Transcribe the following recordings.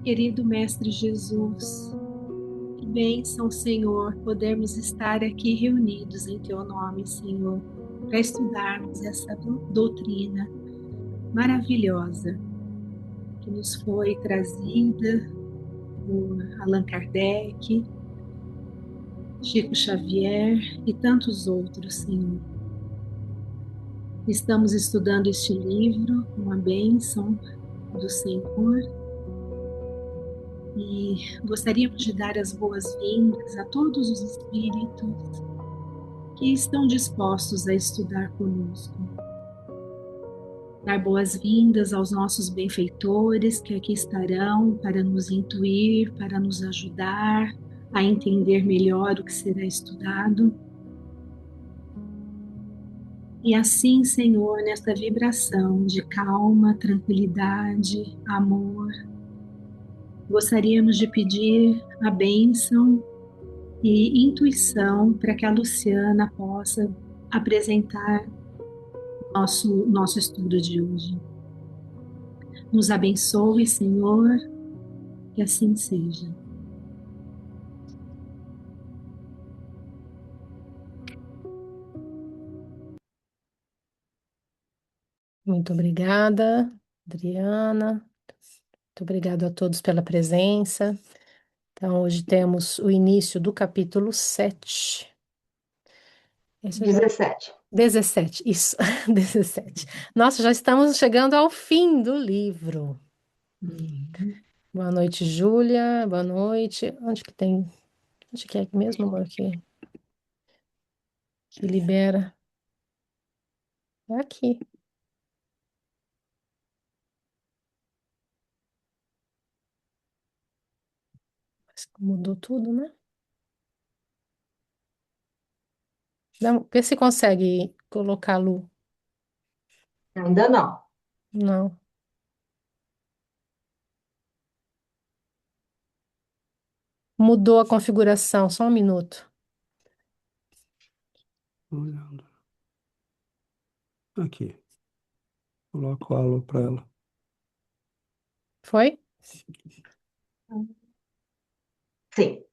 Querido Mestre Jesus, que bênção, Senhor, podermos estar aqui reunidos em Teu nome, Senhor, para estudarmos essa doutrina maravilhosa que nos foi trazida por Allan Kardec, Chico Xavier e tantos outros, Senhor. Estamos estudando este livro, uma bênção do Senhor, e gostaríamos de dar as boas-vindas a todos os espíritos que estão dispostos a estudar conosco. Dar boas-vindas aos nossos benfeitores que aqui estarão para nos intuir, para nos ajudar a entender melhor o que será estudado. E assim, Senhor, nesta vibração de calma, tranquilidade, amor, gostaríamos de pedir a bênção e intuição para que a Luciana possa apresentar nosso estudo de hoje. Nos abençoe, Senhor, que assim seja. Muito obrigada, Adriana. Muito obrigado a todos pela presença. Então, hoje temos o início do capítulo 7. Esse já... 17. 17, isso, 17. Nossa, já estamos chegando ao fim do livro. Boa noite, Júlia. Boa noite. Onde que tem? Onde que é mesmo, amor, que libera? É aqui. Mas mudou tudo, né? Vê se consegue colocar a Lu. Ainda não. Não. Mudou a configuração, só um minuto. Olhando. Aqui. Coloco a alô para ela. Foi? Sim.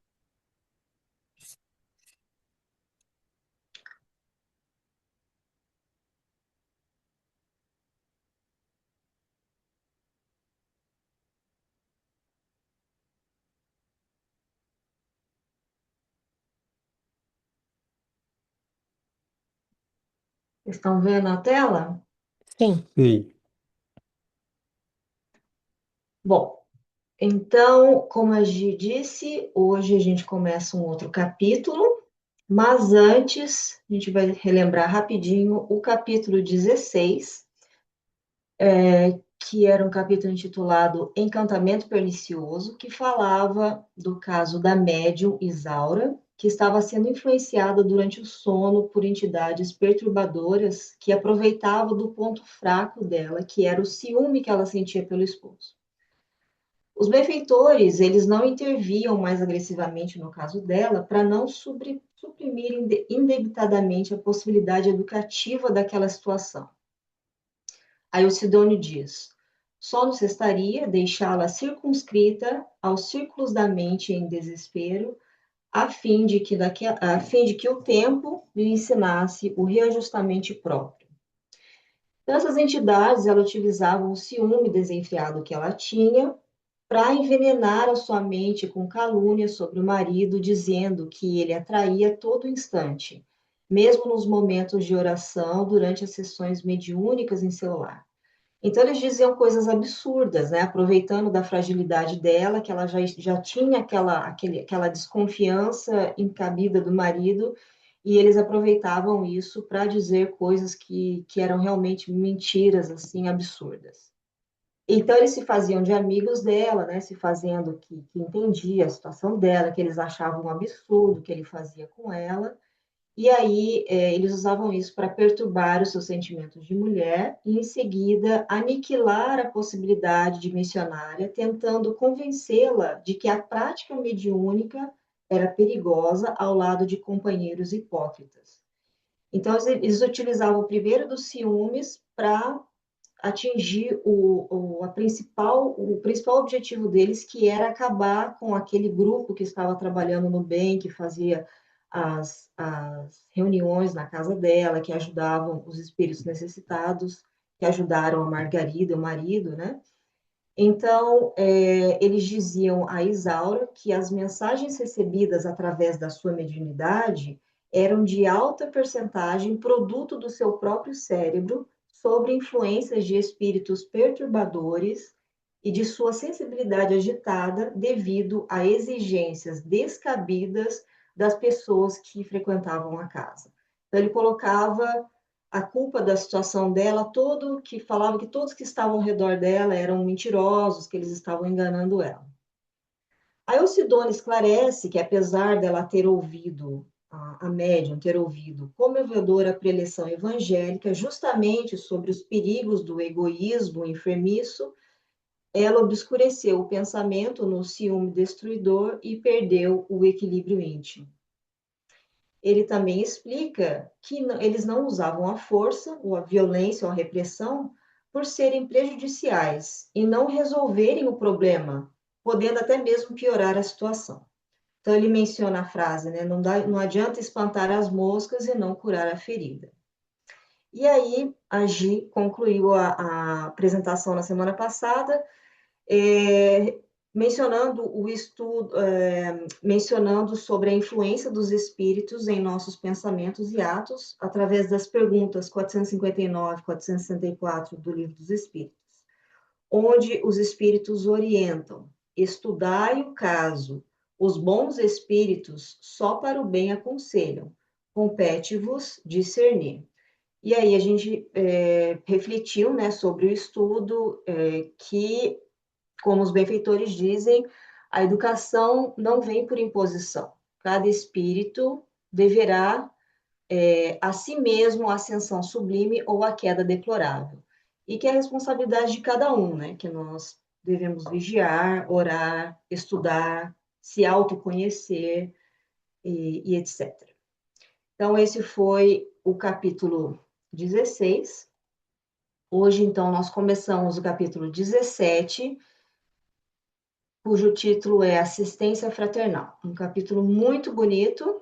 Estão vendo a tela? Sim. Sim. Bom, então, como a Gi disse, hoje a gente começa um outro capítulo, mas antes a gente vai relembrar rapidinho o capítulo 16, que era um capítulo intitulado Encantamento Pernicioso, que falava do caso da médium Isaura, que estava sendo influenciada durante o sono por entidades perturbadoras que aproveitavam do ponto fraco dela, que era o ciúme que ela sentia pelo esposo. Os benfeitores, eles não interviam mais agressivamente no caso dela para não suprimir indebitadamente a possibilidade educativa daquela situação. Aí o Sidônio diz: só nos restaria deixá-la circunscrita aos círculos da mente em desespero, a fim de que o tempo lhe ensinasse o reajustamento próprio. Então, essas entidades, elas utilizavam o ciúme desenfreado que ela tinha para envenenar a sua mente com calúnias sobre o marido, dizendo que ele a traía a todo instante, mesmo nos momentos de oração, durante as sessões mediúnicas em seu lar. Então, eles diziam coisas absurdas, né? Aproveitando da fragilidade dela, que ela já tinha aquela desconfiança encabida do marido, e eles aproveitavam isso para dizer coisas que eram realmente mentiras, assim, absurdas. Então, eles se faziam de amigos dela, né? Se fazendo que entendia a situação dela, que eles achavam um absurdo que ele fazia com ela, e aí eles usavam isso para perturbar os seus sentimentos de mulher e, em seguida, aniquilar a possibilidade de missionária, tentando convencê-la de que a prática mediúnica era perigosa ao lado de companheiros hipócritas. Então, eles utilizavam primeiro dos ciúmes para atingir o principal objetivo deles, que era acabar com aquele grupo que estava trabalhando no bem, que fazia as reuniões na casa dela, que ajudavam os espíritos necessitados, que ajudaram a Margarida, o marido, né? Então, eles diziam a Isaura que as mensagens recebidas através da sua mediunidade eram de alta percentagem produto do seu próprio cérebro, sob influências de espíritos perturbadores e de sua sensibilidade agitada devido a exigências descabidas das pessoas que frequentavam a casa. Então, ele colocava a culpa da situação dela, todo que falava que todos que estavam ao redor dela eram mentirosos, que eles estavam enganando ela. A Alcidone esclarece que, apesar dela ter ouvido, a médium ter ouvido comovedora preleção evangélica, justamente sobre os perigos do egoísmo enfermiço, ela obscureceu o pensamento no ciúme destruidor e perdeu o equilíbrio íntimo. Ele também explica que eles não usavam a força, ou a violência, ou a repressão, por serem prejudiciais e não resolverem o problema, podendo até mesmo piorar a situação. Então, ele menciona a frase, né? Não adianta espantar as moscas e não curar a ferida. E aí, a Gi concluiu a apresentação na semana passada, mencionando o estudo, mencionando sobre a influência dos espíritos em nossos pensamentos e atos, através das perguntas 459 e 464 do Livro dos Espíritos, onde os espíritos orientam: estudai o caso, os bons espíritos só para o bem aconselham, compete-vos discernir. E aí a gente refletiu, né, sobre o estudo que, como os benfeitores dizem, a educação não vem por imposição. Cada espírito deverá a si mesmo a ascensão sublime ou a queda deplorável. E que é a responsabilidade de cada um, né? Que nós devemos vigiar, orar, estudar, se autoconhecer e etc. Então, esse foi o capítulo 16. Hoje, então, nós começamos o capítulo 17, cujo título é Assistência Fraternal. Um capítulo muito bonito,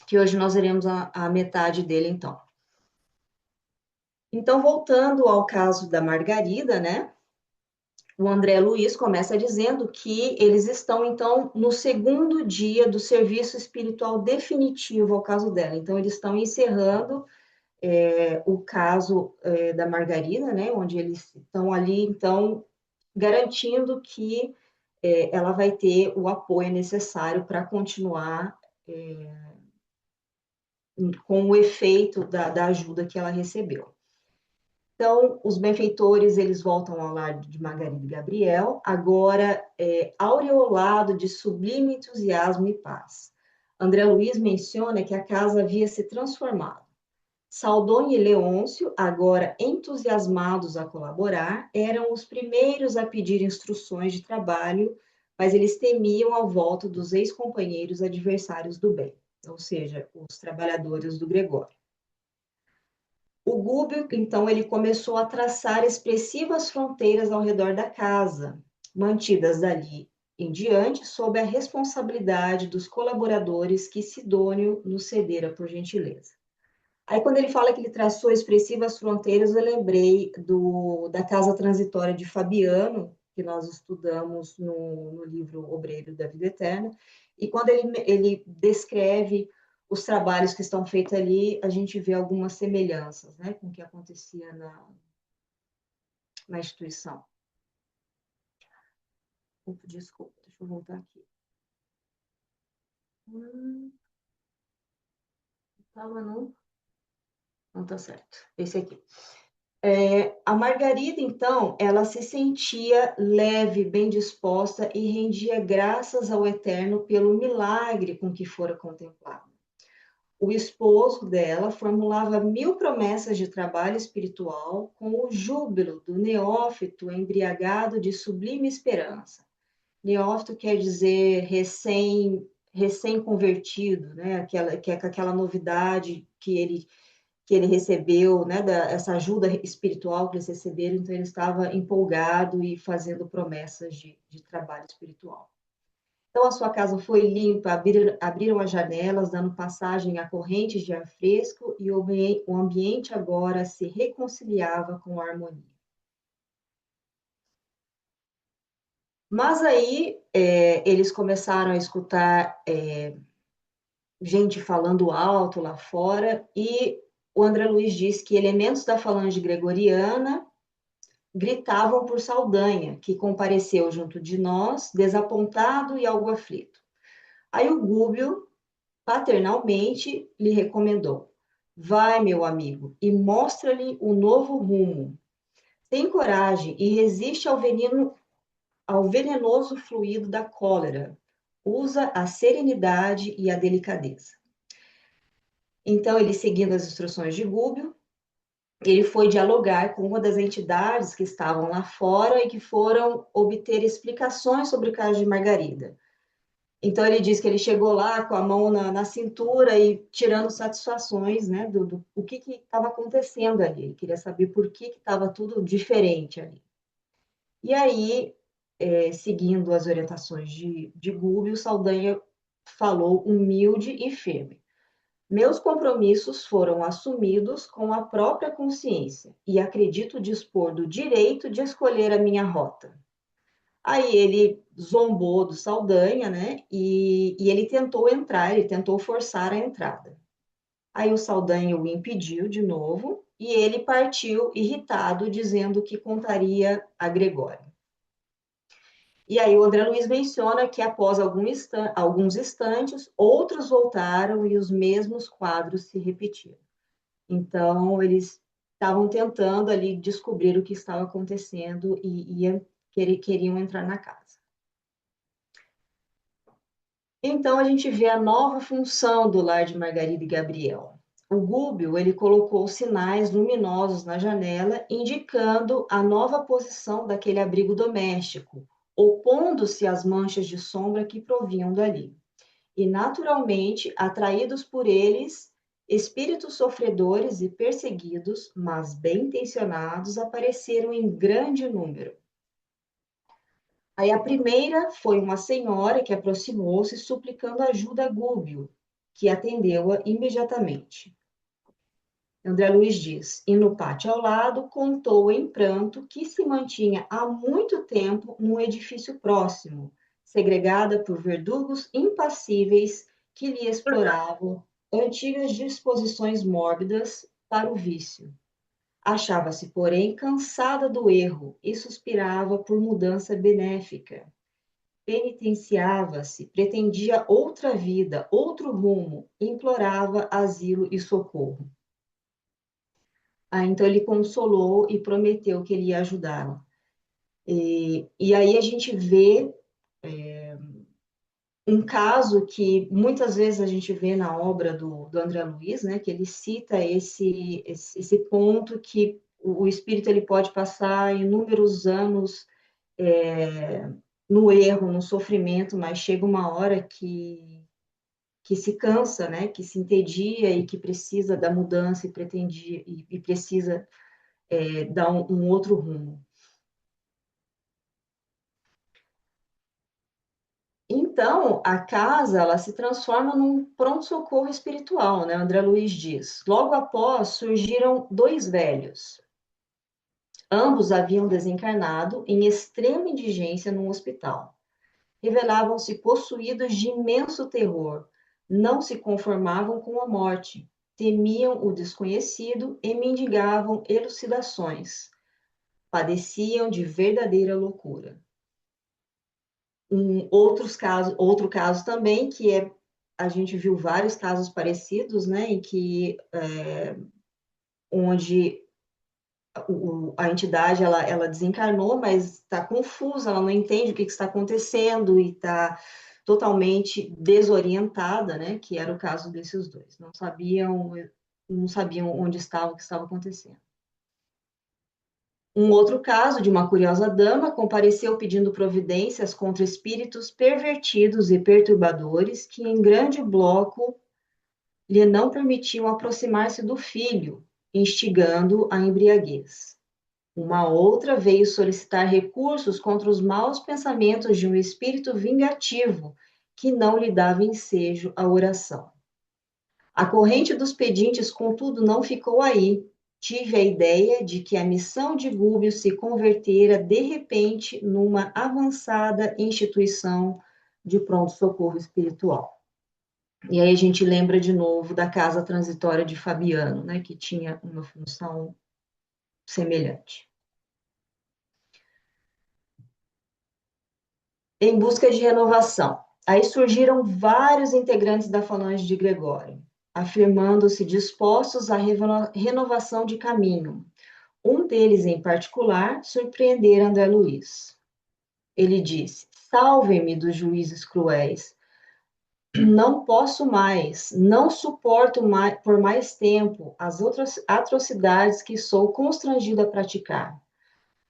que hoje nós veremos a metade dele, então. Então, voltando ao caso da Margarida, né? O André Luiz começa dizendo que eles estão, então, no segundo dia do serviço espiritual definitivo ao caso dela. Então, eles estão encerrando o caso da Margarida, né? Onde eles estão ali, então, garantindo que ela vai ter o apoio necessário para continuar com o efeito da ajuda que ela recebeu. Então, os benfeitores, eles voltam ao lar de Margarida e Gabriel, agora aureolado de sublime entusiasmo e paz. André Luiz menciona que a casa havia se transformado. Saldônia e Leôncio, agora entusiasmados a colaborar, eram os primeiros a pedir instruções de trabalho, mas eles temiam a volta dos ex-companheiros adversários do bem, ou seja, os trabalhadores do Gregório. O Gúbio, então, ele começou a traçar expressivas fronteiras ao redor da casa, mantidas dali em diante sob a responsabilidade dos colaboradores que Sidônio nos cedera por gentileza. Aí, quando ele fala que ele traçou expressivas fronteiras, eu lembrei da casa transitória de Fabiano, que nós estudamos no livro Obreiro da Vida Eterna, e quando ele descreve os trabalhos que estão feitos ali, a gente vê algumas semelhanças, né, com o que acontecia na instituição. Desculpa, deixa eu voltar aqui. Estava não tá certo. Esse aqui. A Margarida, então, ela se sentia leve, bem disposta e rendia graças ao Eterno pelo milagre com que fora contemplado. O esposo dela formulava 1000 promessas de trabalho espiritual com o júbilo do neófito embriagado de sublime esperança. Neófito quer dizer recém-convertido, né? Que é aquela novidade que ele que ele recebeu, né, essa ajuda espiritual que eles receberam, então ele estava empolgado e fazendo promessas de trabalho espiritual. Então a sua casa foi limpa, abriram as janelas, dando passagem a correntes de ar fresco, e o ambiente agora se reconciliava com a harmonia. Mas aí eles começaram a escutar gente falando alto lá fora, e o André Luiz diz que elementos da falange gregoriana gritavam por Saldanha, que compareceu junto de nós, desapontado e algo aflito. Aí o Gúbio, paternalmente, lhe recomendou: vai, meu amigo, e mostra-lhe o novo rumo. Tem coragem e resiste ao venenoso fluido da cólera. Usa a serenidade e a delicadeza. Então, ele, seguindo as instruções de Gúbio, ele foi dialogar com uma das entidades que estavam lá fora e que foram obter explicações sobre o caso de Margarida. Então, ele diz que ele chegou lá com a mão na cintura e tirando satisfações, né, do o que estava acontecendo ali. Ele queria saber por que estava tudo diferente ali. E aí, seguindo as orientações de Gúbio, Saldanha falou humilde e firme: meus compromissos foram assumidos com a própria consciência e acredito dispor do direito de escolher a minha rota. Aí ele zombou do Saldanha, né? E ele tentou entrar, ele tentou forçar a entrada. Aí o Saldanha o impediu de novo e ele partiu irritado, dizendo que contaria a Gregório. E aí o André Luiz menciona que após alguns instantes, outros voltaram e os mesmos quadros se repetiram. Então, eles estavam tentando ali descobrir o que estava acontecendo e queriam entrar na casa. Então, a gente vê a nova função do lar de Margarida e Gabriel. O Gúbio, ele colocou sinais luminosos na janela, indicando a nova posição daquele abrigo doméstico, opondo-se às manchas de sombra que provinham dali. E, naturalmente, atraídos por eles, espíritos sofredores e perseguidos, mas bem intencionados, apareceram em grande número. Aí a primeira foi uma senhora que aproximou-se suplicando ajuda a Gúbio, que atendeu-a imediatamente. André Luiz diz, e no pátio ao lado contou em pranto que se mantinha há muito tempo num edifício próximo, segregada por verdugos impassíveis que lhe exploravam antigas disposições mórbidas para o vício. Achava-se, porém, cansada do erro e suspirava por mudança benéfica. Penitenciava-se, pretendia outra vida, outro rumo, implorava asilo e socorro. Então ele consolou e prometeu que ele ia ajudá-la. E aí a gente vê um caso que muitas vezes a gente vê na obra do André Luiz, né, que ele cita esse ponto que o espírito ele pode passar inúmeros anos no erro, no sofrimento, mas chega uma hora que se cansa, né, que se entedia e que precisa da mudança e precisa dar um outro rumo. Então, a casa ela se transforma num pronto-socorro espiritual, né? André Luiz diz. Logo após, surgiram dois velhos. Ambos haviam desencarnado em extrema indigência num hospital. Revelavam-se possuídos de imenso terror. Não se conformavam com a morte. Temiam o desconhecido e mendigavam elucidações. Padeciam de verdadeira loucura. Outro caso também, que a gente viu vários casos parecidos, né, em que onde a entidade ela desencarnou, mas está confusa, ela não entende o que está acontecendo e está totalmente desorientada, né, que era o caso desses dois. Não sabiam onde estava, o que estava acontecendo. Um outro caso de uma curiosa dama compareceu pedindo providências contra espíritos pervertidos e perturbadores que, em grande bloco, lhe não permitiam aproximar-se do filho, instigando a embriaguez. Uma outra veio solicitar recursos contra os maus pensamentos de um espírito vingativo que não lhe dava ensejo à oração. A corrente dos pedintes, contudo, não ficou aí. Tive a ideia de que a missão de Gúbio se convertera de repente numa avançada instituição de pronto-socorro espiritual. E aí a gente lembra de novo da casa transitória de Fabiano, né, que tinha uma função semelhante. Em busca de renovação. Aí surgiram vários integrantes da falange de Gregório, afirmando-se dispostos à renovação de caminho. Um deles, em particular, surpreendera André Luiz. Ele disse: salvem-me dos juízes cruéis. Não posso mais, não suporto mais, por mais tempo as outras atrocidades que sou constrangido a praticar.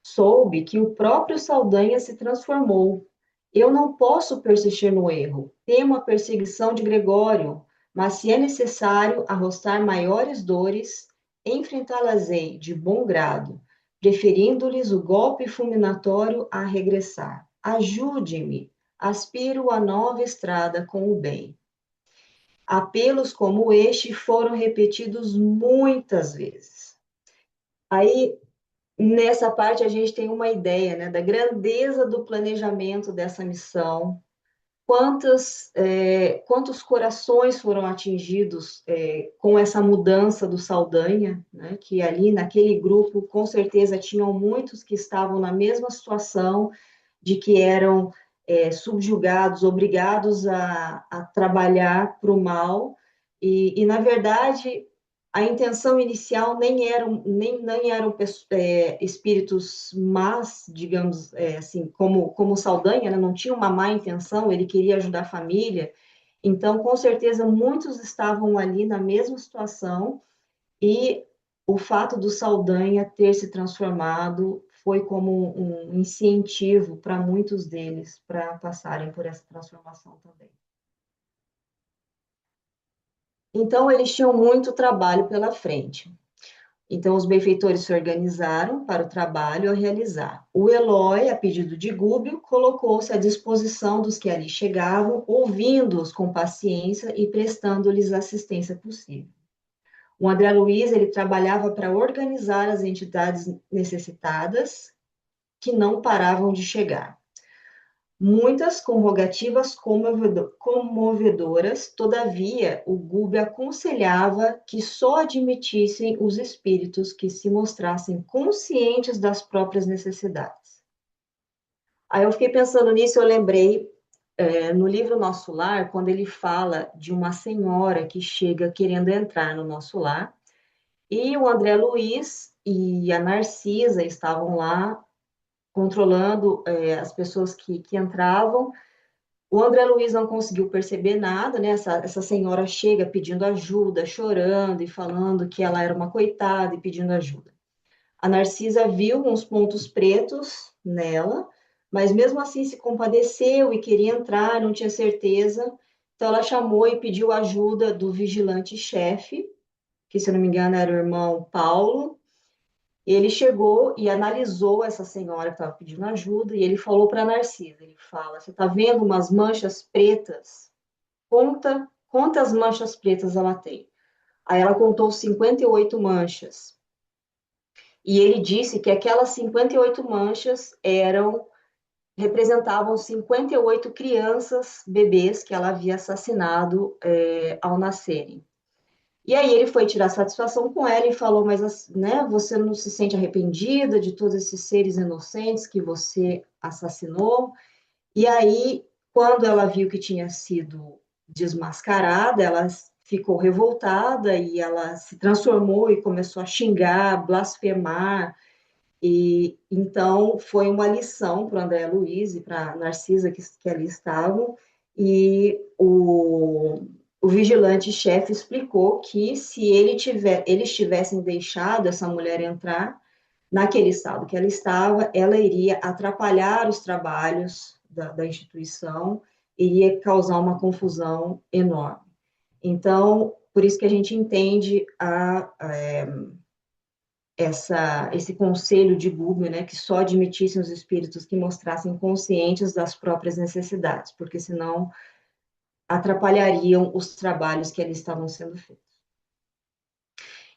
Soube que o próprio Saldanha se transformou. Eu não posso persistir no erro. Temo a perseguição de Gregório, mas se é necessário arrostar maiores dores, enfrentá-las-ei de bom grado, preferindo-lhes o golpe fulminatório a regressar. Ajude-me, aspiro a nova estrada com o bem. Apelos como este foram repetidos muitas vezes. Aí, nessa parte, a gente tem uma ideia, né, da grandeza do planejamento dessa missão, quantos corações foram atingidos com essa mudança do Saldanha, né, que ali naquele grupo, com certeza, tinham muitos que estavam na mesma situação, de que eram subjugados, obrigados a trabalhar para o mal, na verdade, a intenção inicial nem eram espíritos más, digamos assim, como Saldanha, né? Não tinha uma má intenção, ele queria ajudar a família. Então, com certeza, muitos estavam ali na mesma situação e o fato do Saldanha ter se transformado foi como um incentivo para muitos deles para passarem por essa transformação também. Então, eles tinham muito trabalho pela frente. Então, os benfeitores se organizaram para o trabalho a realizar. O Eloy, a pedido de Gúbio, colocou-se à disposição dos que ali chegavam, ouvindo-os com paciência e prestando-lhes a assistência possível. O André Luiz, ele trabalhava para organizar as entidades necessitadas que não paravam de chegar. Muitas com rogativas comovedoras, todavia, o Gúbio aconselhava que só admitissem os espíritos que se mostrassem conscientes das próprias necessidades. Aí eu fiquei pensando nisso, eu lembrei, no livro Nosso Lar, quando ele fala de uma senhora que chega querendo entrar no nosso lar, e o André Luiz e a Narcisa estavam lá controlando as pessoas que entravam. O André Luiz não conseguiu perceber nada, né? Essa senhora chega pedindo ajuda, chorando e falando que ela era uma coitada e pedindo ajuda. A Narcisa viu uns pontos pretos nela, mas mesmo assim se compadeceu e queria entrar, não tinha certeza. Então ela chamou e pediu ajuda do vigilante-chefe, que se eu não me engano era o irmão Paulo. Ele chegou e analisou essa senhora que estava pedindo ajuda e ele falou para a Narcisa, ele fala, você está vendo umas manchas pretas? Conta quantas manchas pretas ela tem. Aí ela contou 58 manchas. E ele disse que aquelas 58 manchas representavam 58 crianças, bebês que ela havia assassinado ao nascerem. E aí ele foi tirar satisfação com ela e falou, mas né, você não se sente arrependida de todos esses seres inocentes que você assassinou? E aí, quando ela viu que tinha sido desmascarada, ela ficou revoltada e ela se transformou e começou a xingar, blasfemar. E então foi uma lição para o André Luiz e para a Narcisa que ali estavam. E o vigilante-chefe explicou que se eles tivessem deixado essa mulher entrar naquele estado que ela estava, ela iria atrapalhar os trabalhos da instituição, iria causar uma confusão enorme. Então, por isso que a gente entende esse conselho de Google, né, que só admitissem os espíritos que mostrassem conscientes das próprias necessidades, porque senão atrapalhariam os trabalhos que ali estavam sendo feitos.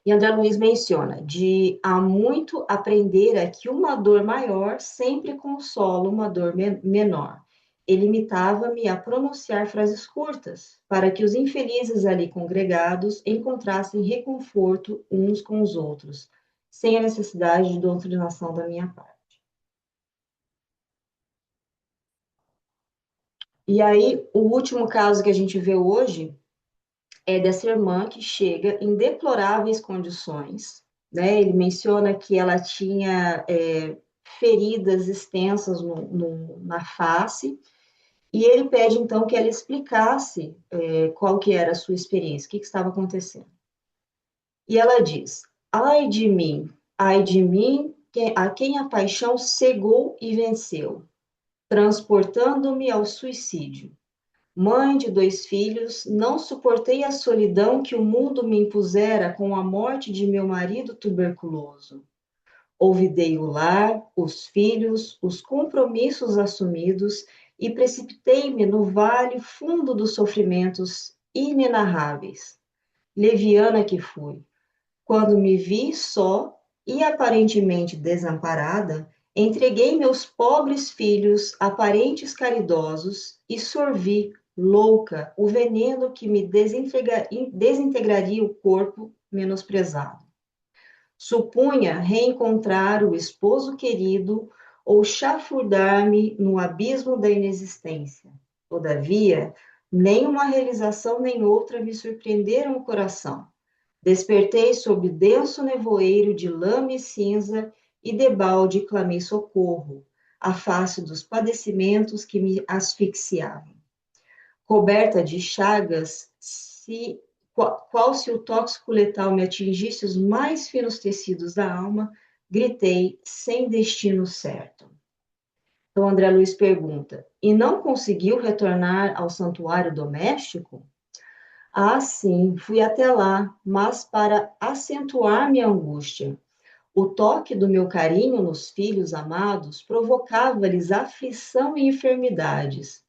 E André Luiz menciona, de há muito aprender que uma dor maior sempre consola uma dor menor. Ele limitava-me a pronunciar frases curtas, para que os infelizes ali congregados encontrassem reconforto uns com os outros, sem a necessidade de doutrinação da minha parte. E aí, o último caso que a gente vê hoje é dessa irmã que chega em deploráveis condições, né? Ele menciona que ela tinha feridas extensas na face, e ele pede, então, que ela explicasse qual que era a sua experiência, o que estava acontecendo. E ela diz, ai de mim, a quem a paixão cegou e venceu, transportando-me ao suicídio. Mãe de 2 filhos, não suportei a solidão que o mundo me impusera com a morte de meu marido tuberculoso. Olvidei o lar, os filhos, os compromissos assumidos e precipitei-me no vale fundo dos sofrimentos inenarráveis. Leviana que fui, quando me vi só e aparentemente desamparada, entreguei meus pobres filhos a parentes caridosos e sorvi, louca, o veneno que me desintegraria o corpo menosprezado. Supunha reencontrar o esposo querido ou chafurdar-me no abismo da inexistência. Todavia, nem uma realização nem outra me surpreenderam o coração. Despertei sob denso nevoeiro de lama e cinza e debalde clamei socorro, à face dos padecimentos que me asfixiavam. Coberta de chagas, qual se o tóxico letal me atingisse os mais finos tecidos da alma, gritei, sem destino certo. Então, André Luiz pergunta, e não conseguiu retornar ao santuário doméstico? Ah, sim, fui até lá, mas para acentuar minha angústia. O toque do meu carinho nos filhos amados provocava-lhes aflição e enfermidades.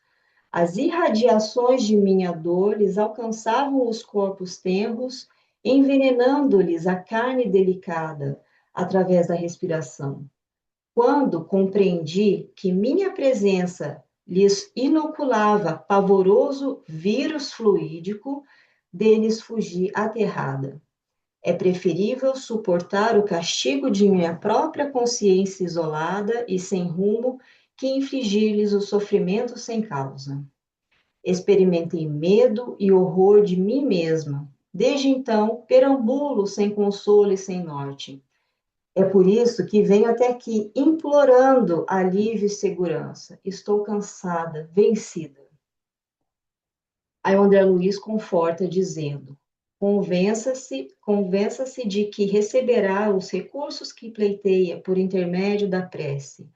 As irradiações de minha dor lhes alcançavam os corpos tenros, envenenando-lhes a carne delicada através da respiração. Quando compreendi que minha presença lhes inoculava pavoroso vírus fluídico, deles fugi aterrada. É preferível suportar o castigo de minha própria consciência isolada e sem rumo que infligir-lhes o sofrimento sem causa. Experimentei medo e horror de mim mesma. Desde então, perambulo sem consolo e sem norte. É por isso que venho até aqui implorando alívio e segurança. Estou cansada, vencida. Aí André Luiz conforta dizendo, convença-se de que receberá os recursos que pleiteia por intermédio da prece.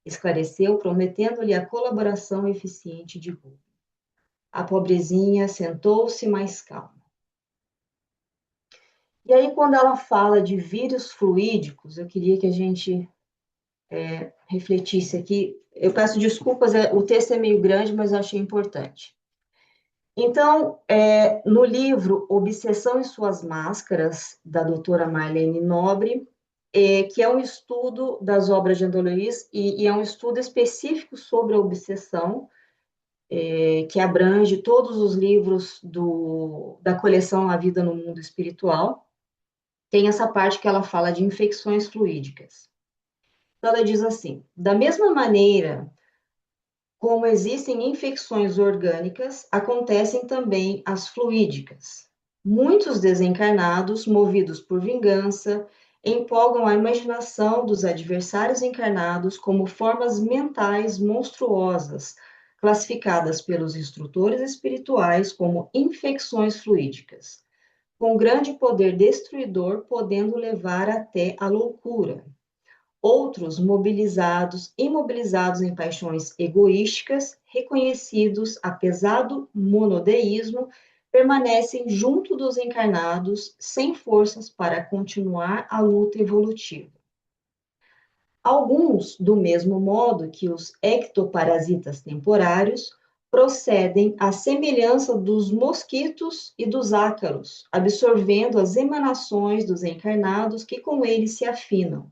Esclareceu, prometendo-lhe a colaboração eficiente de Google. A pobrezinha sentou-se mais calma. E aí, quando ela fala de vírus fluídicos, eu queria que a gente refletisse aqui. Eu peço desculpas, o texto é meio grande, mas eu achei importante. Então, no livro Obsessão e Suas Máscaras, da doutora Marlene Nobre, que é um estudo das obras de André Luiz, e é um estudo específico sobre a obsessão, que abrange todos os livros da coleção A Vida no Mundo Espiritual, tem essa parte que ela fala de infecções fluídicas. Então, ela diz assim, da mesma maneira como existem infecções orgânicas, acontecem também as fluídicas. Muitos desencarnados, movidos por vingança, empolgam a imaginação dos adversários encarnados como formas mentais monstruosas, classificadas pelos instrutores espirituais como infecções fluídicas, com grande poder destruidor, podendo levar até a loucura. Outros imobilizados em paixões egoísticas, reconhecidos a pesado monodeísmo, permanecem junto dos encarnados sem forças para continuar a luta evolutiva. Alguns, do mesmo modo que os ectoparasitas temporários, procedem à semelhança dos mosquitos e dos ácaros, absorvendo as emanações dos encarnados que com eles se afinam.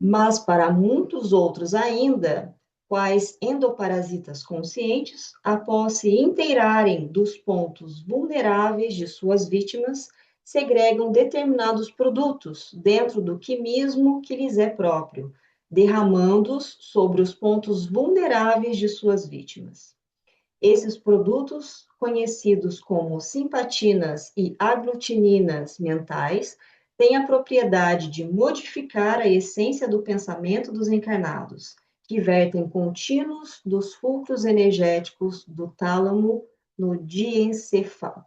Mas para muitos outros ainda, quais endoparasitas conscientes, após se inteirarem dos pontos vulneráveis de suas vítimas, segregam determinados produtos dentro do quimismo que lhes é próprio, derramando-os sobre os pontos vulneráveis de suas vítimas. Esses produtos, conhecidos como simpatinas e aglutininas mentais, têm a propriedade de modificar a essência do pensamento dos encarnados, que vertem contínuos dos fulcros energéticos do tálamo no diencéfalo.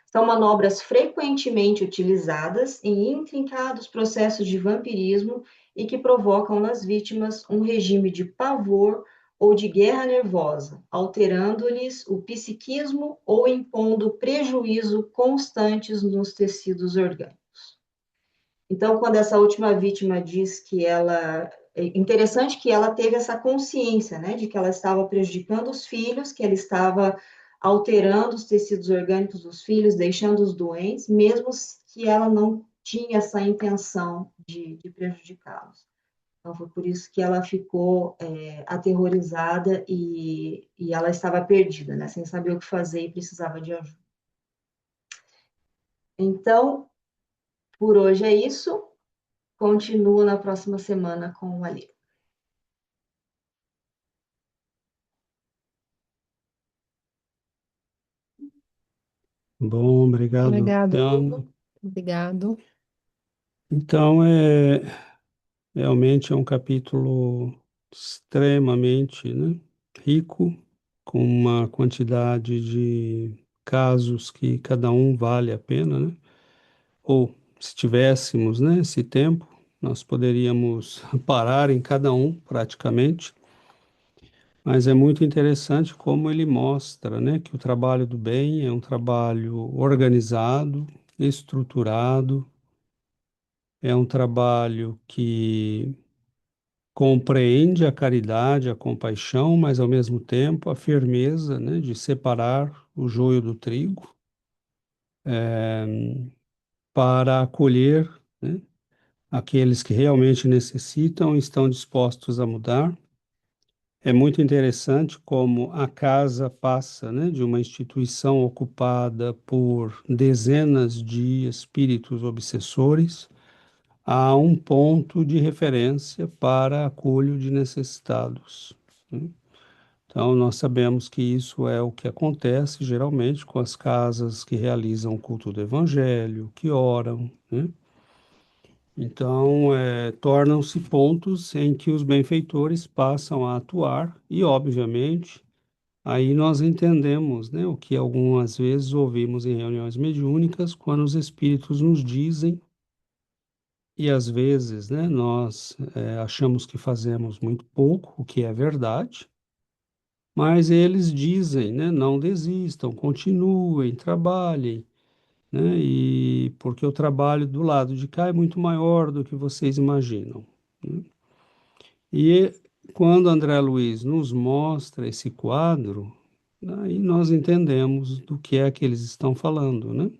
São manobras frequentemente utilizadas em intrincados processos de vampirismo e que provocam nas vítimas um regime de pavor ou de guerra nervosa, alterando-lhes o psiquismo ou impondo prejuízo constantes nos tecidos orgânicos. Então, quando essa última vítima diz que ela... É interessante que ela teve essa consciência, né, de que ela estava prejudicando os filhos, que ela estava alterando os tecidos orgânicos dos filhos, deixando-os doentes, mesmo que ela não tinha essa intenção de prejudicá-los. Então, foi por isso que ela ficou aterrorizada e ela estava perdida, né, sem saber o que fazer e precisava de ajuda. Então, por hoje é isso. Continuo na próxima semana com o Ali. Bom, obrigado, Obrigado, Ana. Hugo. Obrigado. Então, realmente é um capítulo extremamente, né, rico, com uma quantidade de casos que cada um vale a pena, né? Ou se tivéssemos, né, esse tempo, nós poderíamos parar em cada um praticamente, mas é muito interessante como ele mostra, né, que o trabalho do bem é um trabalho organizado, estruturado, é um trabalho que compreende a caridade, a compaixão, mas ao mesmo tempo a firmeza, né, de separar o joio do trigo, para acolher, né, aqueles que realmente necessitam e estão dispostos a mudar. É muito interessante como a casa passa, né, de uma instituição ocupada por dezenas de espíritos obsessores a um ponto de referência para acolho de necessitados, né? Então, nós sabemos que isso é o que acontece geralmente com as casas que realizam o culto do evangelho, que oram, né? Então, tornam-se pontos em que os benfeitores passam a atuar e, obviamente, aí nós entendemos, né, o que algumas vezes ouvimos em reuniões mediúnicas, quando os espíritos nos dizem, e às vezes, né, nós achamos que fazemos muito pouco, o que é verdade, mas eles dizem, né, não desistam, continuem, trabalhem, né, e porque o trabalho do lado de cá é muito maior do que vocês imaginam, né? E quando André Luiz nos mostra esse quadro, aí nós entendemos do que é que eles estão falando, né?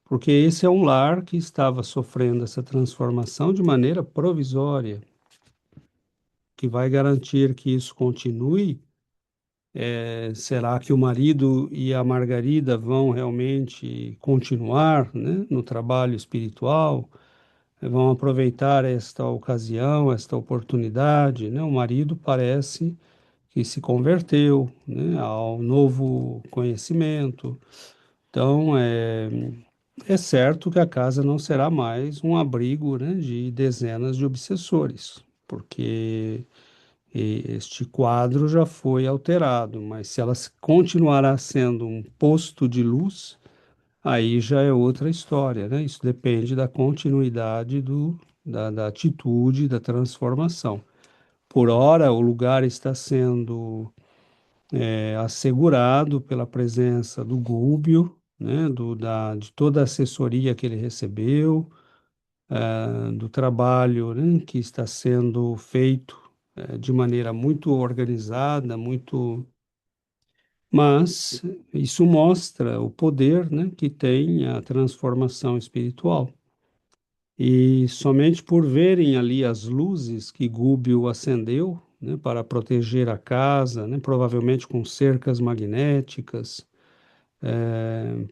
Porque esse é um lar que estava sofrendo essa transformação de maneira provisória, que vai garantir que isso continue. Será que o marido e a Margarida vão realmente continuar, né, no trabalho espiritual? Vão aproveitar esta ocasião, esta oportunidade, né? O marido parece que se converteu, né, ao novo conhecimento. Então, é certo que a casa não será mais um abrigo, né, de dezenas de obsessores, porque este quadro já foi alterado, mas se ela continuará sendo um posto de luz, aí já é outra história, né? Isso depende da continuidade da atitude, da transformação. Por ora, o lugar está sendo assegurado pela presença do Gúbio, né, de toda a assessoria que ele recebeu, do trabalho, né, que está sendo feito de maneira muito organizada, mas isso mostra o poder, né, que tem a transformação espiritual. E somente por verem ali as luzes que Gúbio acendeu, né, para proteger a casa, né, provavelmente com cercas magnéticas,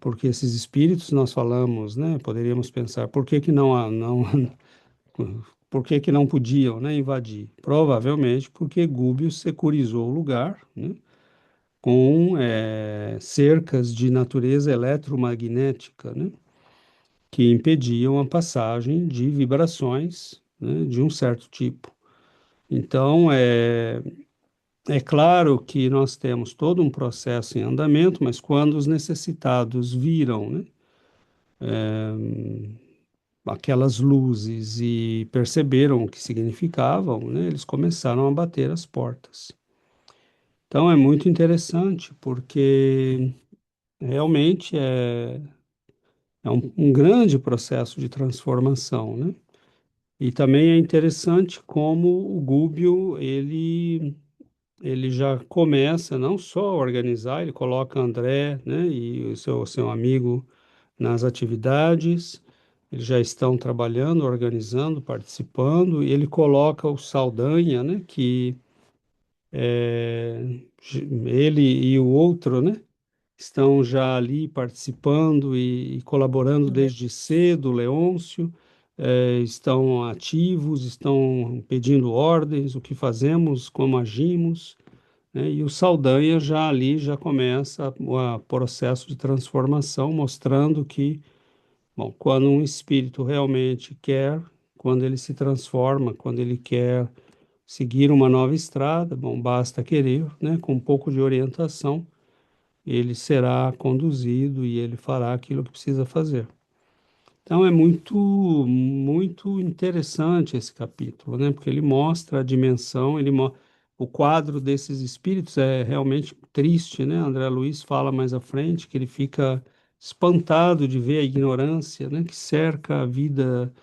porque esses espíritos nós falamos, né, poderíamos pensar, por que que por que que não podiam, né, invadir? Provavelmente porque Gúbio securizou o lugar, né, com cercas de natureza eletromagnética, né, que impediam a passagem de vibrações, né, de um certo tipo. Então, é claro que nós temos todo um processo em andamento, mas quando os necessitados viram, né, aquelas luzes e perceberam o que significavam, né, eles começaram a bater as portas. Então, é muito interessante, porque realmente é um grande processo de transformação, né? E também é interessante como o Gúbio, ele já começa não só a organizar, ele coloca André, né, e o seu amigo nas atividades, eles já estão trabalhando, organizando, participando, e ele coloca o Saldanha, né, que ele e o outro, né, estão já ali participando e colaborando desde cedo, Leôncio, estão ativos, estão pedindo ordens, o que fazemos, como agimos, né? E o Saldanha já ali já começa o processo de transformação, mostrando que, bom, quando um espírito realmente quer, quando ele se transforma, quando ele quer seguir uma nova estrada, bom, basta querer, né? Com um pouco de orientação ele será conduzido e ele fará aquilo que precisa fazer. Então é muito interessante esse capítulo, né? Porque ele mostra a dimensão, o quadro desses espíritos é realmente triste, né? André Luiz fala mais à frente que ele fica espantado de ver a ignorância, né? Que cerca a vida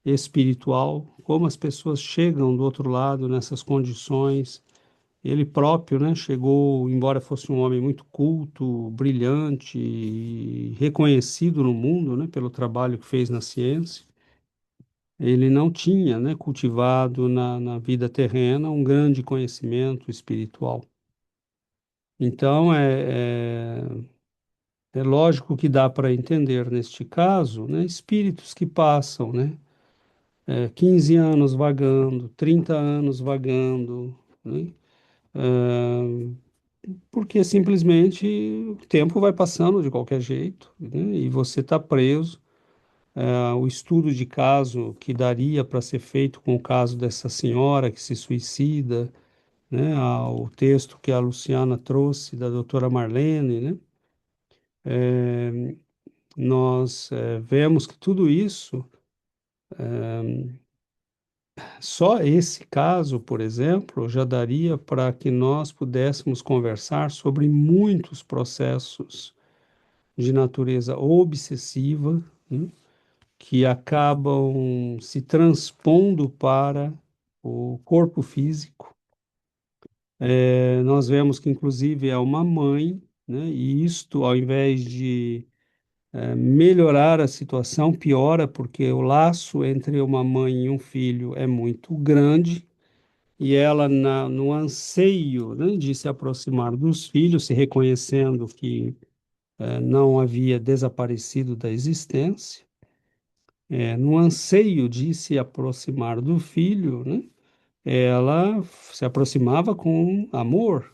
espiritual, como as pessoas chegam do outro lado nessas condições. Ele próprio, né, chegou, embora fosse um homem muito culto, brilhante e reconhecido no mundo, né, pelo trabalho que fez na ciência, ele não tinha, né, cultivado na vida terrena um grande conhecimento espiritual. Então, é lógico que dá para entender, neste caso, né, espíritos que passam, né, 15 anos vagando, 30 anos vagando, né, porque simplesmente o tempo vai passando de qualquer jeito, né? E você está preso. O estudo de caso que daria para ser feito com o caso dessa senhora que se suicida, né? O texto que a Luciana trouxe da doutora Marlene, né? Nós vemos que tudo isso, só esse caso, por exemplo, já daria para que nós pudéssemos conversar sobre muitos processos de natureza obsessiva, né, que acabam se transpondo para o corpo físico. Nós vemos que, inclusive, é uma mãe, né, e isto, ao invés de melhorar a situação, piora, porque o laço entre uma mãe e um filho é muito grande. E ela, no anseio, né, de se aproximar dos filhos, se reconhecendo que não havia desaparecido da existência, no anseio de se aproximar do filho, né, ela se aproximava com amor,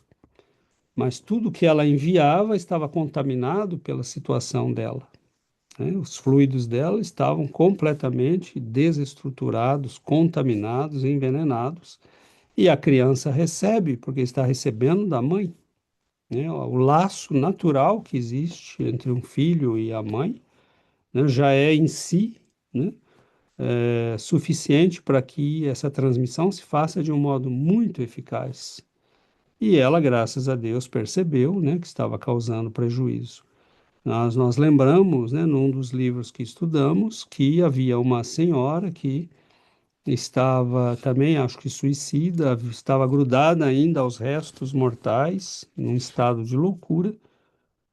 mas tudo que ela enviava estava contaminado pela situação dela, né? Os fluidos dela estavam completamente desestruturados, contaminados, envenenados, e a criança recebe, porque está recebendo da mãe, né? O laço natural que existe entre um filho e a mãe, né, já é em si, né, suficiente para que essa transmissão se faça de um modo muito eficaz. e ela, graças a Deus, percebeu, né, que estava causando prejuízo. Nós lembramos, né, num dos livros que estudamos, que havia uma senhora que estava também, acho que suicida, estava grudada ainda aos restos mortais, num estado de loucura.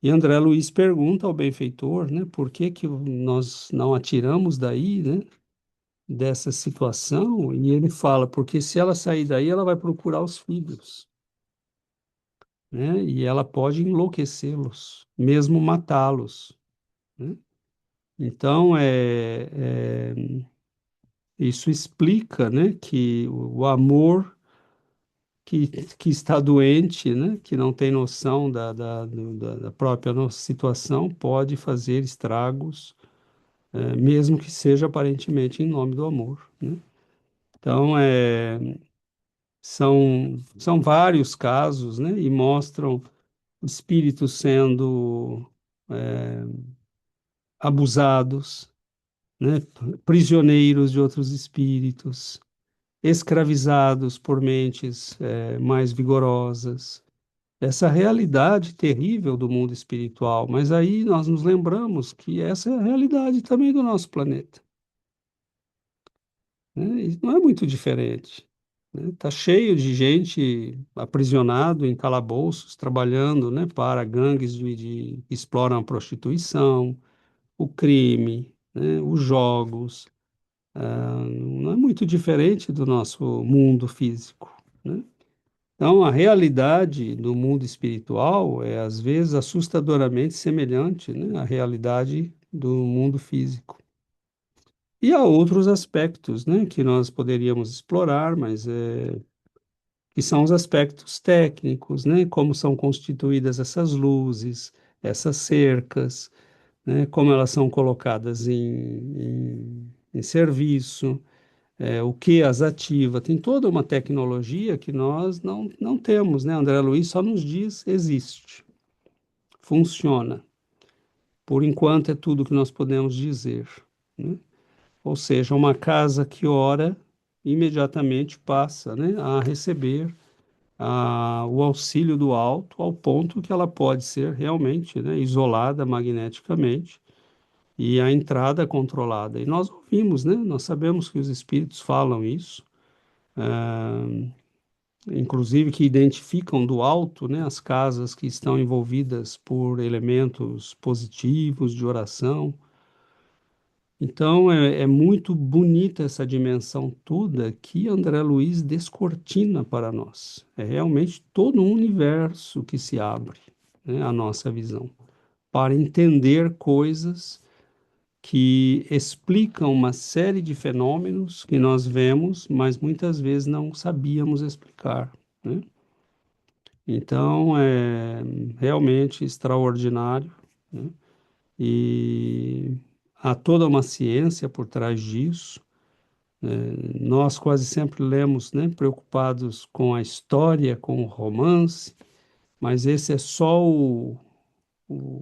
E André Luiz pergunta ao benfeitor, né, por que que nós não a tiramos daí, né, dessa situação? E ele fala, porque se ela sair daí, ela vai procurar os filhos, né, e ela pode enlouquecê-los, mesmo matá-los, né? Então, isso explica, né, que o amor que está doente, né, que não tem noção da própria nossa situação, pode fazer estragos, mesmo que seja aparentemente em nome do amor, né? Então, são vários casos, né, e mostram espíritos sendo abusados, né, prisioneiros de outros espíritos, escravizados por mentes, mais vigorosas. Essa realidade terrível do mundo espiritual, mas aí nós nos lembramos que essa é a realidade também do nosso planeta, né? E não é muito diferente, né? Tá cheio de gente aprisionado em calabouços, trabalhando, né, para gangues que exploram a prostituição, o crime, né, os jogos. Não é muito diferente do nosso mundo físico, né? Então, a realidade do mundo espiritual é, às vezes, assustadoramente semelhante, né, à realidade do mundo físico. E há outros aspectos, né, que nós poderíamos explorar, mas que são os aspectos técnicos, né, como são constituídas essas luzes, essas cercas, né, como elas são colocadas em serviço, o que as ativa. Tem toda uma tecnologia que nós não temos, né? André Luiz só nos diz existe, funciona. Por enquanto é tudo que nós podemos dizer, né? Ou seja, uma casa que ora imediatamente passa, né, a receber o auxílio do alto ao ponto que ela pode ser realmente, né, isolada magneticamente e a entrada controlada. E nós ouvimos, né? Nós sabemos que os espíritos falam isso, inclusive que identificam do alto, né, as casas que estão envolvidas por elementos positivos de oração. Então, é muito bonita essa dimensão toda que André Luiz descortina para nós. É realmente todo um universo que se abre, né, à nossa visão, para entender coisas que explicam uma série de fenômenos que nós vemos, mas muitas vezes não sabíamos explicar, né? Então, é realmente extraordinário, né? E há toda uma ciência por trás disso. Nós quase sempre lemos, né, preocupados com a história, com o romance, mas esse é só o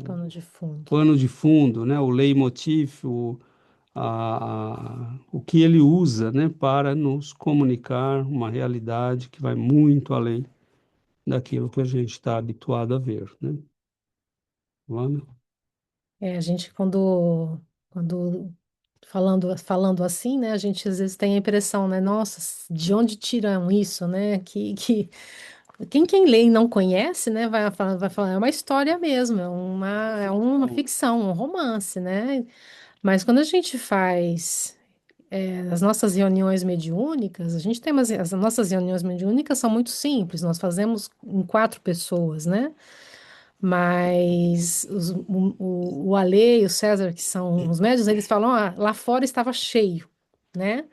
Pano de fundo. pano de fundo, né, o leitmotiv, o que ele usa, né, para nos comunicar uma realidade que vai muito além daquilo que a gente está habituado a ver, né? Vamos? A gente quando falando assim, né, a gente às vezes tem a impressão, né, nossa, de onde tiram isso, né? Que quem lê e não conhece, né, vai falar, é uma história mesmo, é uma ficção, um romance, né? Mas quando a gente faz as nossas reuniões mediúnicas, a gente tem as nossas reuniões mediúnicas são muito simples, nós fazemos em 4 pessoas, né? Mas o Ale e o César, que são os médios, eles falam, ah, lá fora estava cheio, né?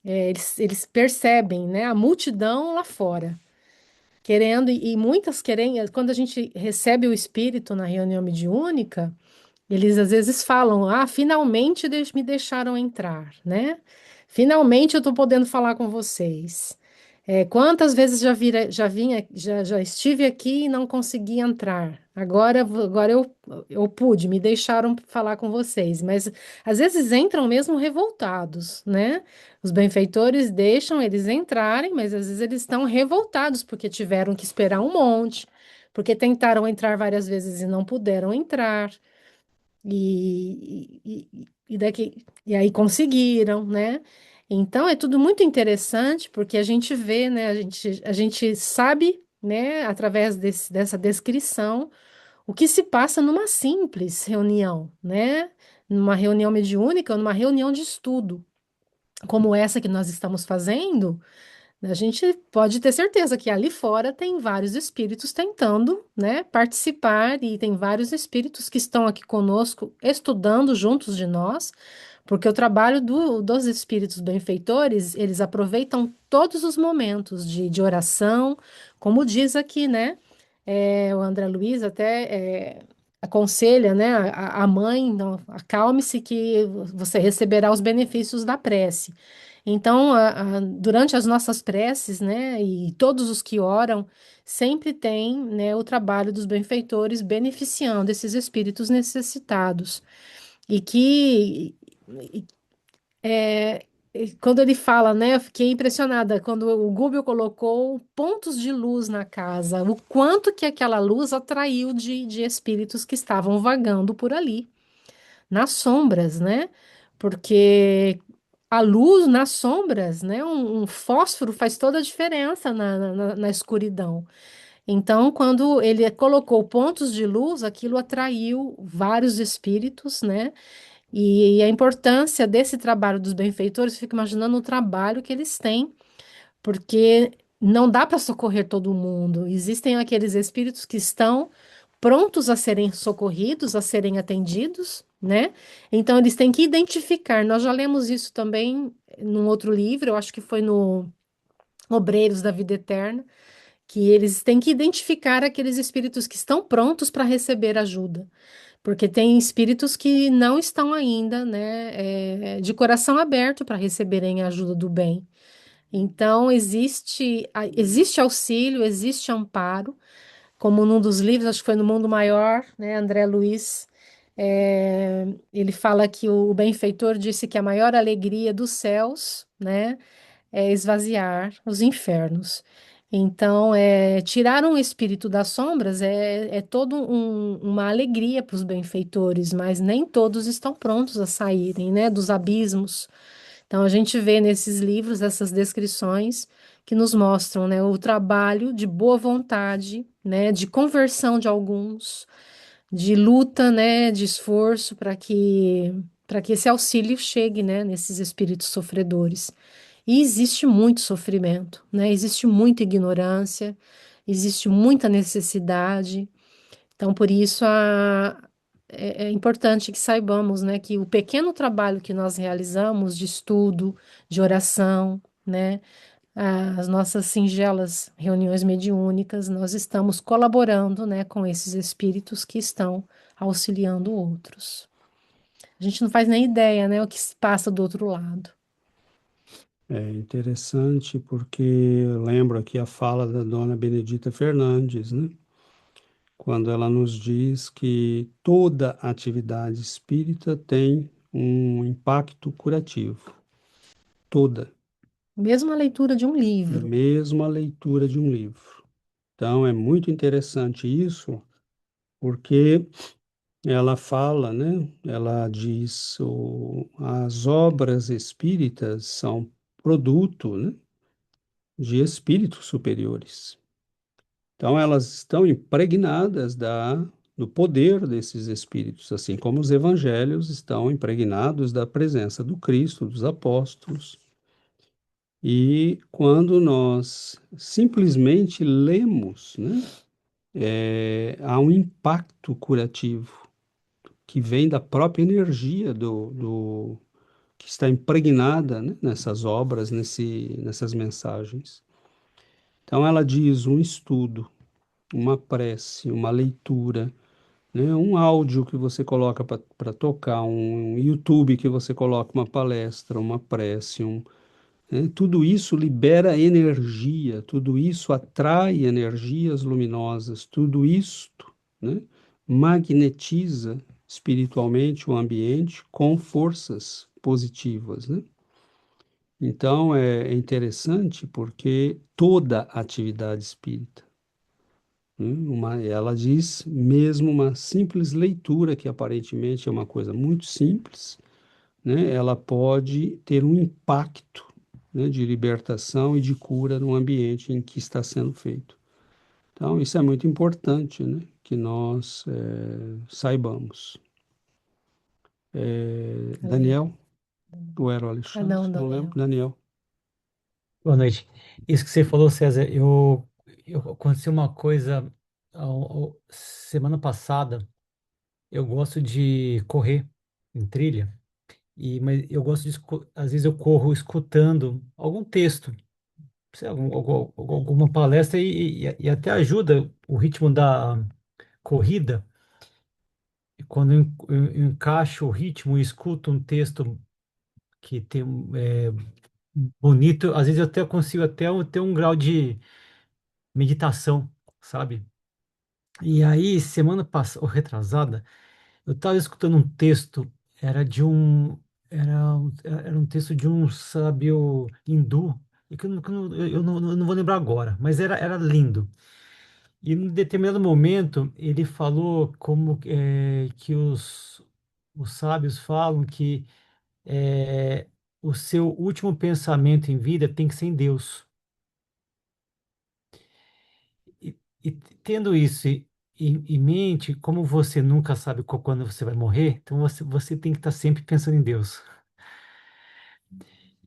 Eles percebem, né, a multidão lá fora, querendo, e muitas querem, quando a gente recebe o espírito na reunião mediúnica, eles às vezes falam, ah, finalmente me deixaram entrar, né? Finalmente eu estou podendo falar com vocês. Quantas vezes já estive aqui e não consegui entrar. Agora eu pude, me deixaram falar com vocês, mas às vezes entram mesmo revoltados, né? Os benfeitores deixam eles entrarem, mas às vezes eles estão revoltados porque tiveram que esperar um monte, porque tentaram entrar várias vezes e não puderam entrar. E aí conseguiram, né? Então é tudo muito interessante porque a gente vê, né? A gente sabe, né? Através dessa descrição, o que se passa numa simples reunião, né? Numa reunião mediúnica, ou numa reunião de estudo, como essa que nós estamos fazendo. A gente pode ter certeza que ali fora tem vários espíritos tentando, né, participar, e tem vários espíritos que estão aqui conosco, estudando juntos de nós, porque o trabalho dos espíritos benfeitores, eles aproveitam todos os momentos de oração, como diz aqui, né? O André Luiz até aconselha, né, a mãe, não, acalme-se que você receberá os benefícios da prece. Então, durante as nossas preces, né, e todos os que oram, sempre tem, né, o trabalho dos benfeitores beneficiando esses espíritos necessitados. E que, e- quando ele fala, né, eu fiquei impressionada quando o Gubbio colocou pontos de luz na casa, o quanto que aquela luz atraiu de espíritos que estavam vagando por ali nas sombras, né? Porque a luz nas sombras, né? Um fósforo faz toda a diferença na escuridão. Então, quando ele colocou pontos de luz, aquilo atraiu vários espíritos, né? E a importância desse trabalho dos benfeitores, eu fico imaginando o trabalho que eles têm, porque não dá para socorrer todo mundo. Existem aqueles espíritos que estão prontos a serem socorridos, a serem atendidos, né? Então eles têm que identificar. Nós já lemos isso também num outro livro, eu acho que foi no Obreiros da Vida Eterna, que eles têm que identificar aqueles espíritos que estão prontos para receber ajuda. Porque tem espíritos que não estão ainda, né, de coração aberto para receberem a ajuda do bem. Então, existe auxílio, existe amparo, como num dos livros, acho que foi no Mundo Maior, né, André Luiz, ele fala que o benfeitor disse que a maior alegria dos céus, né, é esvaziar os infernos. Então, tirar um espírito das sombras é todo uma alegria para os benfeitores, mas nem todos estão prontos a saírem, né, dos abismos. Então, a gente vê nesses livros essas descrições que nos mostram, né, o trabalho de boa vontade, né, de conversão de alguns, de luta, né, de esforço para que esse auxílio chegue, né, nesses espíritos sofredores. E existe muito sofrimento, né? Existe muita ignorância, existe muita necessidade. Então, por isso, é importante que saibamos, né, que o pequeno trabalho que nós realizamos de estudo, de oração, né, as nossas singelas reuniões mediúnicas, nós estamos colaborando, né, com esses espíritos que estão auxiliando outros. A gente não faz nem ideia, né, o que se passa do outro lado. É interessante porque eu lembro aqui a fala da dona Benedita Fernandes, né? Quando ela nos diz que toda atividade espírita tem um impacto curativo. Toda, Mesmo a leitura de um livro. mesmo a leitura de um livro. Então é muito interessante isso, porque ela fala, né? Ela diz, as obras espíritas são produto, né, de espíritos superiores. Então, elas estão impregnadas do poder desses espíritos, assim como os evangelhos estão impregnados da presença do Cristo, dos apóstolos. E quando nós simplesmente lemos, né, há um impacto curativo que vem da própria energia que está impregnada, né, nessas obras, nessas mensagens. Então, ela diz um estudo, uma prece, uma leitura, né? Um áudio que você coloca para tocar, um YouTube que você coloca uma palestra, uma prece, né? Tudo isso libera energia, tudo isso atrai energias luminosas, tudo isto, né, magnetiza espiritualmente o ambiente com forças positivas, né? Então é interessante porque toda atividade espírita, né, ela diz mesmo uma simples leitura, que aparentemente é uma coisa muito simples, né, ela pode ter um impacto, né, de libertação e de cura no ambiente em que está sendo feito. Então, isso é muito importante, né, que nós saibamos. Daniel. Daniel, ou era o Ah, Alexandre? não, Não lembro. Daniel. Daniel. Boa noite. Isso que você falou, César, aconteceu uma coisa semana passada. Eu gosto de correr em trilha, mas eu gosto às vezes eu corro escutando algum texto, sei lá, alguma palestra e até ajuda o ritmo da corrida. E quando eu encaixo o ritmo e escuto um texto que tem bonito, às vezes eu até consigo até ter um grau de meditação, sabe? E aí, semana passada, ou retrasada, eu estava escutando um texto, era de um, era um texto de um sábio hindu, e que eu não vou lembrar agora, mas era lindo. E em determinado momento, ele falou como que os sábios falam que o seu último pensamento em vida tem que ser em Deus. E, e tendo isso em mente, como você nunca sabe quando você vai morrer, então você tem que estar sempre pensando em Deus.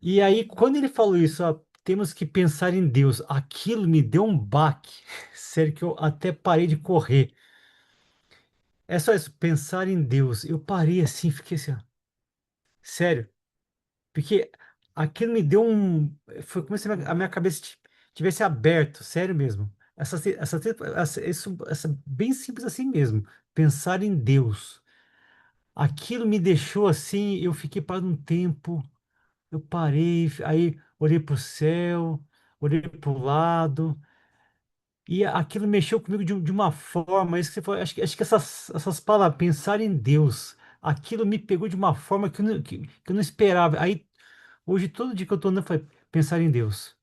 E aí, quando ele falou isso, ó, temos que pensar em Deus, aquilo me deu um baque, sério que eu até parei de correr. É só isso, pensar em Deus. Eu parei assim, fiquei assim, ó, sério, porque aquilo me deu um. Foi como se a minha cabeça tivesse aberto, sério mesmo. Bem simples assim mesmo. Pensar em Deus. Aquilo me deixou assim, eu fiquei parado um tempo, eu parei, aí olhei para o céu, olhei para o lado, e aquilo mexeu comigo de uma forma, isso que você falou, acho que essas palavras, pensar em Deus, aquilo me pegou de uma forma que eu não esperava. Aí, hoje, todo dia que eu tô andando, foi pensar em Deus,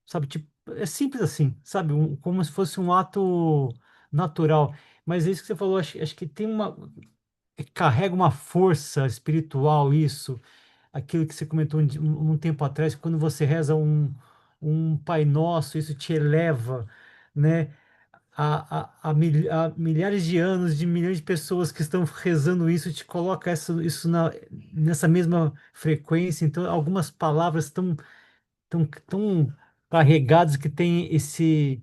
sabe? Tipo, é simples assim, sabe? Como se fosse um ato natural. Mas é isso que você falou, acho que tem carrega uma força espiritual isso, aquilo que você comentou um tempo atrás, que quando você reza um Pai Nosso, isso te eleva, né? A milhares de anos, de milhões de pessoas que estão rezando isso, te coloca isso nessa mesma frequência. Então, algumas palavras tão carregadas que têm esse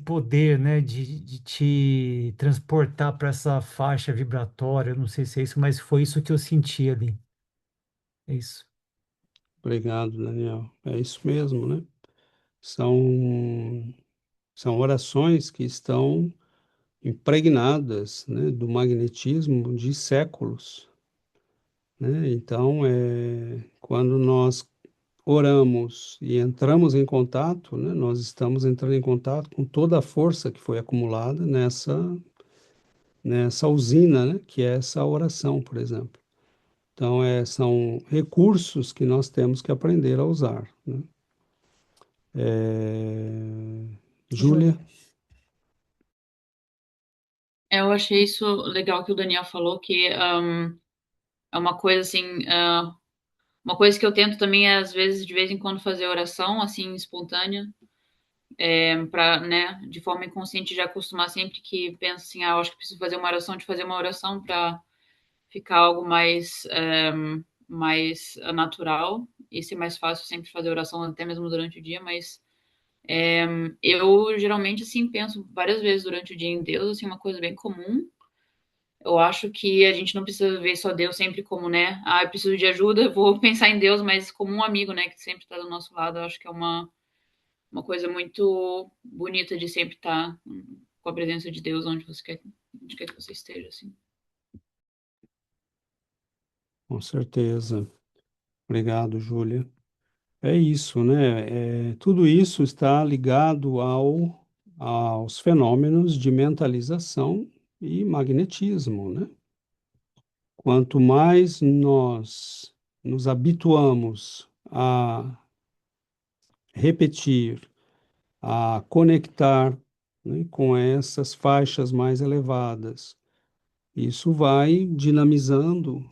poder, né, de te transportar para essa faixa vibratória. Eu não sei se é isso, mas foi isso que eu senti ali. É isso. Obrigado, Daniel. É isso mesmo, né? São, são orações que estão impregnadas, né, do magnetismo de séculos, né? Então, quando nós oramos e entramos em contato, né, nós estamos entrando em contato com toda a força que foi acumulada nessa usina, né, que é essa oração, por exemplo. Então, são recursos que nós temos que aprender a usar, né? Júlia, Júlia. Eu achei isso legal que o Daniel falou, que é uma coisa assim, uma coisa que eu tento também é, às vezes, de vez em quando, fazer oração, assim, espontânea, para, né, de forma inconsciente, já acostumar sempre que penso assim, eu acho que preciso fazer uma oração, de fazer uma oração para ficar algo mais natural e ser mais fácil sempre fazer oração, até mesmo durante o dia, mas eu geralmente, assim, penso várias vezes durante o dia em Deus, assim, uma coisa bem comum. Eu acho que a gente não precisa ver só Deus sempre como, né? Ah, eu preciso de ajuda, eu vou pensar em Deus, mas como um amigo, né? Que sempre está do nosso lado. Eu acho que é uma coisa muito bonita de sempre estar com a presença de Deus onde quer que você esteja, assim. com certeza. Obrigado, Júlia. É isso, né? Tudo isso está ligado aos fenômenos de mentalização e magnetismo, né? Quanto mais nós nos habituamos a repetir, a conectar, né, com essas faixas mais elevadas, isso vai dinamizando,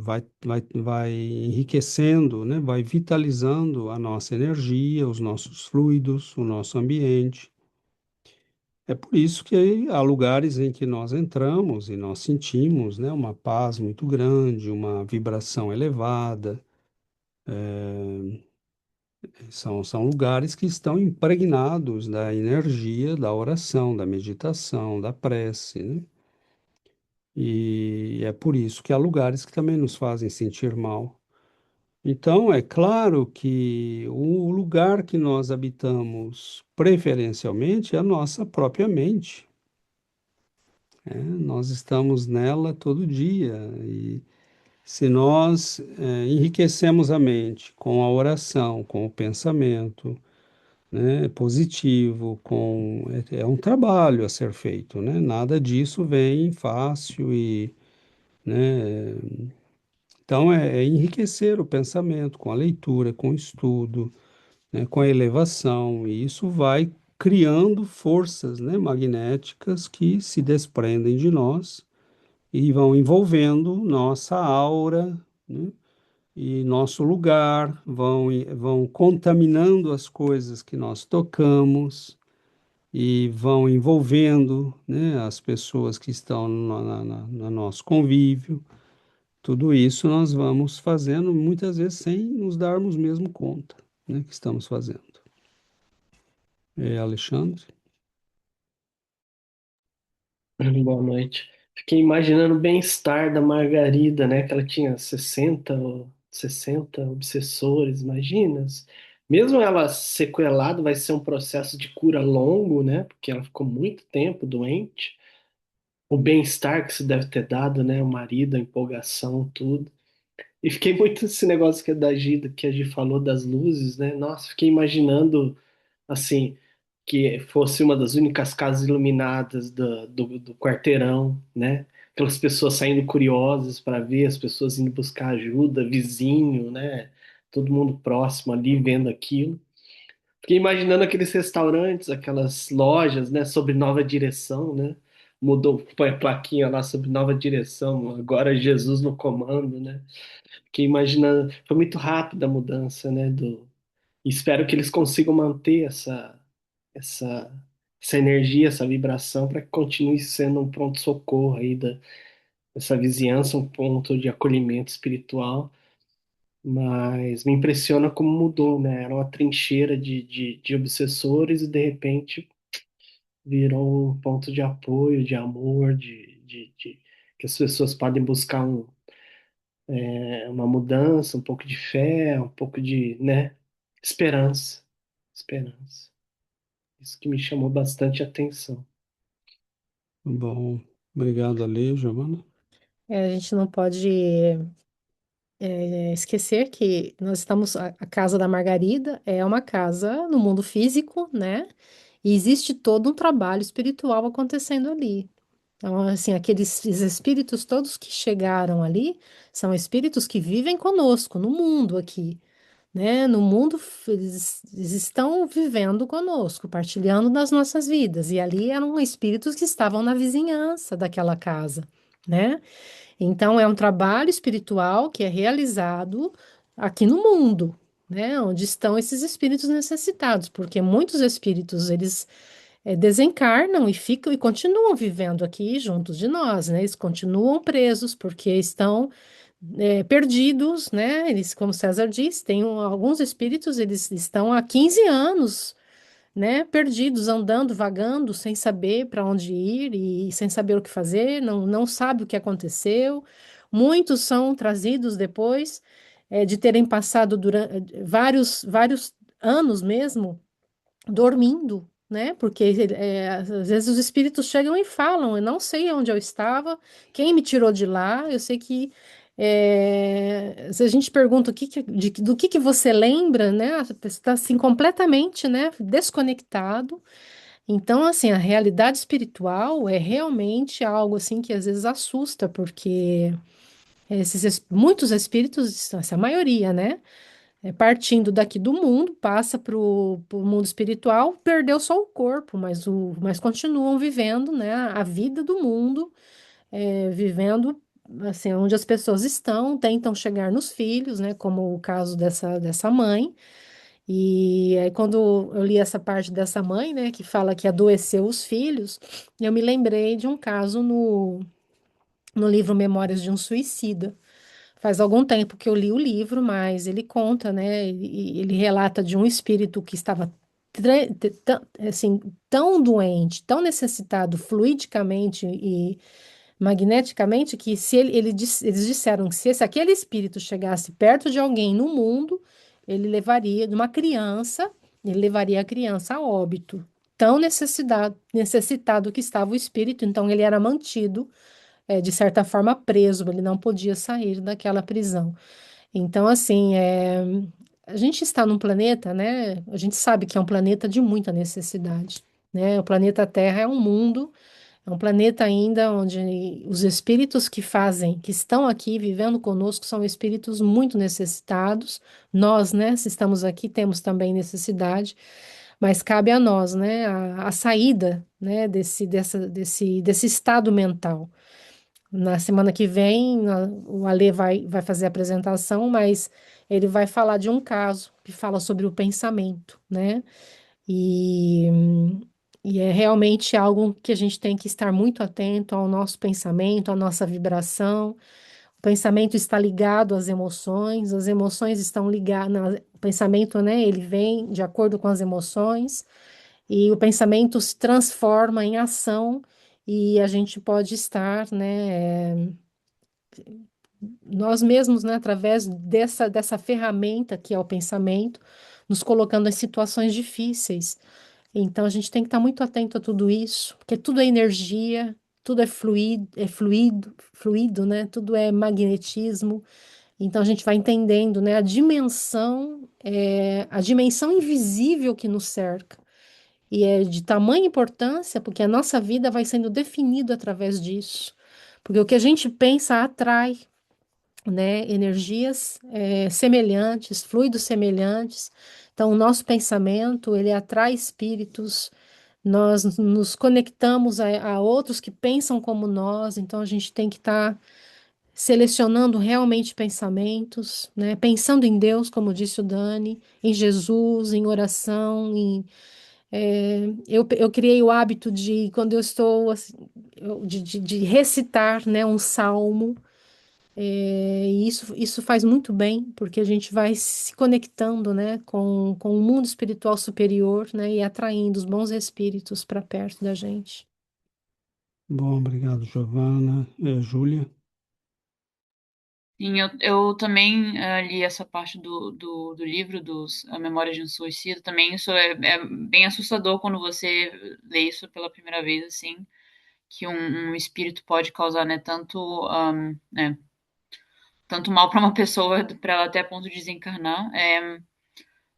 vai enriquecendo, né, vai vitalizando a nossa energia, os nossos fluidos, o nosso ambiente. É por isso que há lugares em que nós entramos e nós sentimos, né, uma paz muito grande, uma vibração elevada. São lugares que estão impregnados da energia da oração, da meditação, da prece, né? E é por isso que há lugares que também nos fazem sentir mal. Então, é claro que o lugar que nós habitamos preferencialmente é a nossa própria mente, né? Nós estamos nela todo dia e se nós enriquecemos a mente com a oração, com o pensamento, né, positivo, é um trabalho a ser feito, né? Nada disso vem fácil e, né, então é enriquecer o pensamento com a leitura, com o estudo, né, com a elevação, e isso vai criando forças, né, magnéticas que se desprendem de nós e vão envolvendo nossa aura, né, e nosso lugar, vão contaminando as coisas que nós tocamos e vão envolvendo, né, as pessoas que estão no nosso convívio. Tudo isso nós vamos fazendo muitas vezes sem nos darmos mesmo conta, né, que estamos fazendo. Alexandre? Boa noite. Fiquei imaginando o bem-estar da Margarida, né? Que ela tinha 60 obsessores, imaginas? Mesmo ela sequelada, vai ser um processo de cura longo, né? Porque ela ficou muito tempo doente. O bem-estar que isso deve ter dado, né? O marido, a empolgação, tudo. E fiquei muito esse negócio que que a Gi falou das luzes, né? Nossa, fiquei imaginando assim, que fosse uma das únicas casas iluminadas do quarteirão, né? Aquelas pessoas saindo curiosas para ver, as pessoas indo buscar ajuda, vizinho, né? Todo mundo próximo ali vendo aquilo. Fiquei imaginando aqueles restaurantes, aquelas lojas, né? Sobre nova direção, né? Mudou, põe a plaquinha lá sobre nova direção, agora Jesus no comando, né? Fiquei imaginando, foi muito rápida a mudança, né? Espero que eles consigam manter essa, essa energia, essa vibração, para que continue sendo um pronto-socorro aí dessa vizinhança, um ponto de acolhimento espiritual. Mas me impressiona como mudou, né? Era uma trincheira de obsessores e de repente virou um ponto de apoio, de amor, que as pessoas podem buscar uma mudança, um pouco de fé, um pouco de, né? Esperança. Esperança. Isso que me chamou bastante atenção. Bom, obrigado, Ale, Giovana. A gente não pode esquecer que nós estamos, a casa da Margarida é uma casa no mundo físico, né? E existe todo um trabalho espiritual acontecendo ali. Então, assim, aqueles espíritos todos que chegaram ali são espíritos que vivem conosco no mundo aqui, né? No mundo, eles estão vivendo conosco, partilhando das nossas vidas. E ali eram espíritos que estavam na vizinhança daquela casa, né? Então, é um trabalho espiritual que é realizado aqui no mundo, né? Onde estão esses espíritos necessitados, porque muitos espíritos, eles desencarnam e ficam e continuam vivendo aqui juntos de nós, né? Eles continuam presos porque estão perdidos, né? Eles, como César disse, tem alguns espíritos, eles estão há 15 anos, né? Perdidos, andando, vagando, sem saber para onde ir e sem saber o que fazer, não sabe o que aconteceu. Muitos são trazidos depois de terem passado durante vários anos mesmo dormindo, né? Porque às vezes os espíritos chegam e falam: eu não sei onde eu estava, quem me tirou de lá, eu sei que se a gente pergunta do que você lembra, né? A pessoa está assim completamente, né, desconectado. Então, assim, a realidade espiritual é realmente algo assim que às vezes assusta, porque muitos espíritos, essa maioria, né? Partindo daqui do mundo, passa para o mundo espiritual, perdeu só o corpo, mas continuam vivendo, né, a vida do mundo, vivendo assim, onde as pessoas estão, tentam chegar nos filhos, né, como o caso dessa mãe. E aí, quando eu li essa parte dessa mãe, né, que fala que adoeceu os filhos, eu me lembrei de um caso no livro Memórias de um Suicida. Faz algum tempo que eu li o livro, mas ele conta, né? Ele relata de um espírito que estava assim, tão doente, tão necessitado fluidicamente e magneticamente, que se eles disseram que se aquele espírito chegasse perto de alguém no mundo, ele levaria, de uma criança, ele levaria a criança a óbito. Tão necessitado que estava o espírito, então ele era mantido de certa forma, preso, ele não podia sair daquela prisão. Então, assim, a gente está num planeta, né? A gente sabe que é um planeta de muita necessidade, né? O planeta Terra é um mundo, é um planeta ainda onde os espíritos que estão aqui vivendo conosco, são espíritos muito necessitados. Nós, né, se estamos aqui, temos também necessidade, mas cabe a nós, né, a saída, né, desse estado mental. Na semana que vem, o Alê vai fazer a apresentação, mas ele vai falar de um caso que fala sobre o pensamento, né? E, e é realmente algo que a gente tem que estar muito atento ao nosso pensamento, à nossa vibração. O pensamento está ligado às emoções, as emoções estão ligadas, o pensamento, né? Ele vem de acordo com as emoções, e o pensamento se transforma em ação. E a gente pode estar, né, nós mesmos, né, através dessa ferramenta que é o pensamento, nos colocando em situações difíceis. Então a gente tem que estar muito atento a tudo isso, porque tudo é energia, tudo é fluido, né? Tudo é magnetismo. Então a gente vai entendendo, né, a dimensão invisível que nos cerca. E é de tamanha importância, porque a nossa vida vai sendo definida através disso. Porque o que a gente pensa atrai, né, energias semelhantes, fluidos semelhantes. Então, o nosso pensamento, ele atrai espíritos, nós nos conectamos a outros que pensam como nós, então a gente tem que estar selecionando realmente pensamentos, né, pensando em Deus, como disse o Dani, em Jesus, em oração, eu criei o hábito de, quando eu estou, assim, de recitar, né, um salmo, e isso faz muito bem, porque a gente vai se conectando, né, com o mundo espiritual superior, né, e atraindo os bons espíritos para perto da gente. Bom, obrigado, Giovana. Júlia? Sim, eu também li essa parte do livro dos A Memória de um Suicida. Também isso é bem assustador quando você lê isso pela primeira vez, assim, que um espírito pode causar, né, tanto mal para uma pessoa, para ela até a ponto de desencarnar.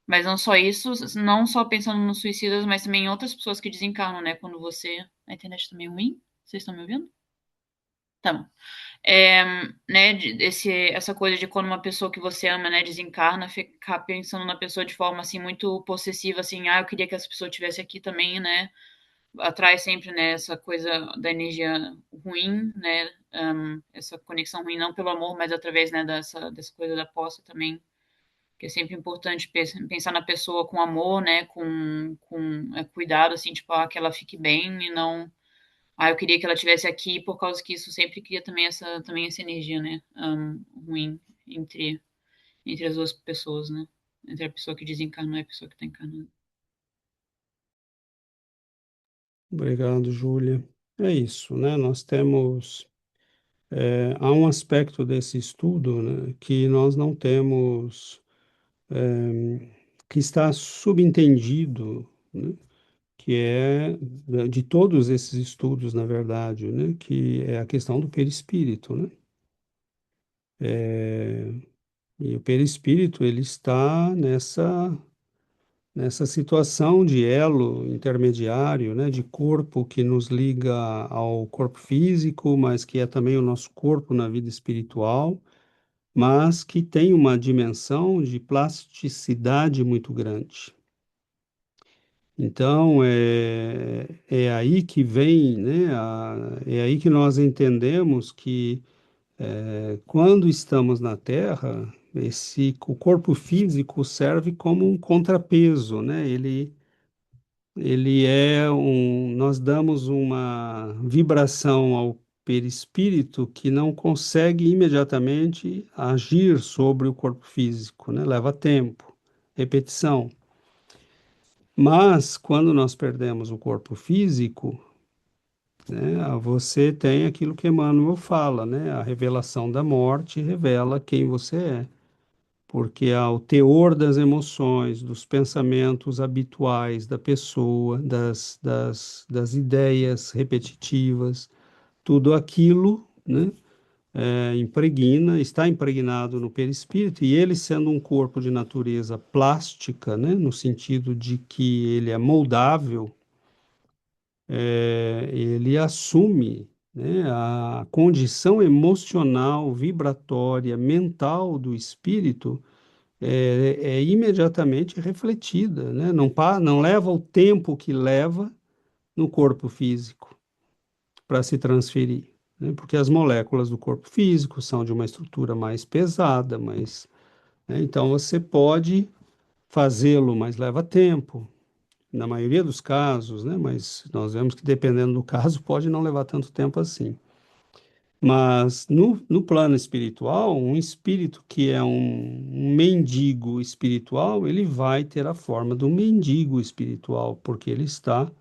Mas não só isso, não só pensando nos suicidas, mas também em outras pessoas que desencarnam, né? Quando você. A internet tá meio ruim? Vocês estão me ouvindo? Tá bom. É, né, essa coisa de quando uma pessoa que você ama, né, desencarna, ficar pensando na pessoa de forma assim muito possessiva, assim, eu queria que essa pessoa estivesse aqui também, né? Atrai sempre, né, essa coisa da energia ruim, né? Essa conexão ruim, não pelo amor, mas através, né, dessa coisa da posse também, que é sempre importante pensar na pessoa com amor, né, com cuidado, assim, tipo, que ela fique bem e não, eu queria que ela tivesse aqui, por causa que isso sempre cria também essa energia, né, ruim entre as duas pessoas, né, entre a pessoa que desencarnou e a pessoa que está encarnando. Obrigado, Júlia. É isso, né? Nós temos, há um aspecto desse estudo, né, que nós não temos, que está subentendido, né, que é de todos esses estudos, na verdade, né, que é a questão do perispírito, né? E o perispírito, ele está nessa situação de elo intermediário, né, de corpo que nos liga ao corpo físico, mas que é também o nosso corpo na vida espiritual, mas que tem uma dimensão de plasticidade muito grande. Então, é aí que vem, né, é aí que nós entendemos que quando estamos na Terra, o corpo físico serve como um contrapeso, né? Ele é nós damos uma vibração ao perispírito que não consegue imediatamente agir sobre o corpo físico, né? Leva tempo, repetição. Mas quando nós perdemos o corpo físico, né, você tem aquilo que Emmanuel fala, né? A revelação da morte revela quem você é, porque o teor das emoções, dos pensamentos habituais da pessoa, das ideias repetitivas, tudo aquilo, né, está impregnado no perispírito, e ele sendo um corpo de natureza plástica, né, no sentido de que ele é moldável, ele assume, né, a condição emocional, vibratória, mental do espírito é imediatamente refletida, né? Não leva o tempo que leva no corpo físico para se transferir, né? Porque as moléculas do corpo físico são de uma estrutura mais pesada, né? Então você pode fazê-lo, mas leva tempo, na maioria dos casos, né? Mas nós vemos que dependendo do caso pode não levar tanto tempo assim. Mas no plano espiritual, um espírito que é um mendigo espiritual, ele vai ter a forma do mendigo espiritual, porque ele está.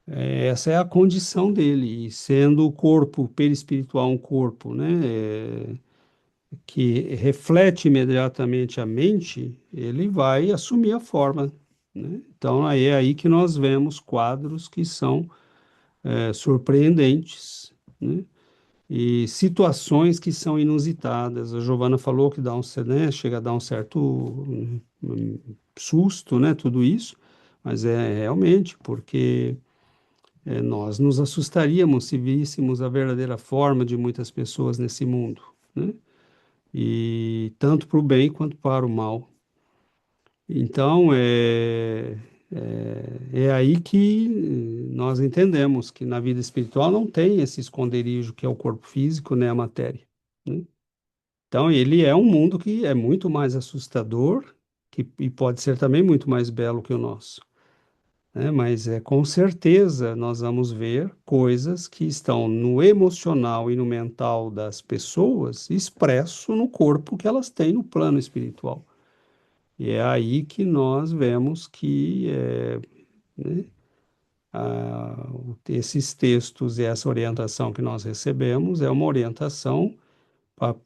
Essa é a condição dele, e sendo o corpo perispiritual um corpo, né, que reflete imediatamente a mente, ele vai assumir a forma, né? Então é aí que nós vemos quadros que são surpreendentes, né? E situações que são inusitadas. A Giovana falou que dá né, chega a dar um certo susto, né, tudo isso, mas é realmente porque nós nos assustaríamos se víssemos a verdadeira forma de muitas pessoas nesse mundo, né? E tanto para o bem quanto para o mal. Então, é aí que nós entendemos que na vida espiritual não tem esse esconderijo que é o corpo físico, né, a matéria, né? Então, ele é um mundo que é muito mais assustador e pode ser também muito mais belo que o nosso, né? Mas com certeza nós vamos ver coisas que estão no emocional e no mental das pessoas expresso no corpo que elas têm no plano espiritual. E é aí que nós vemos que né, esses textos e essa orientação que nós recebemos é uma orientação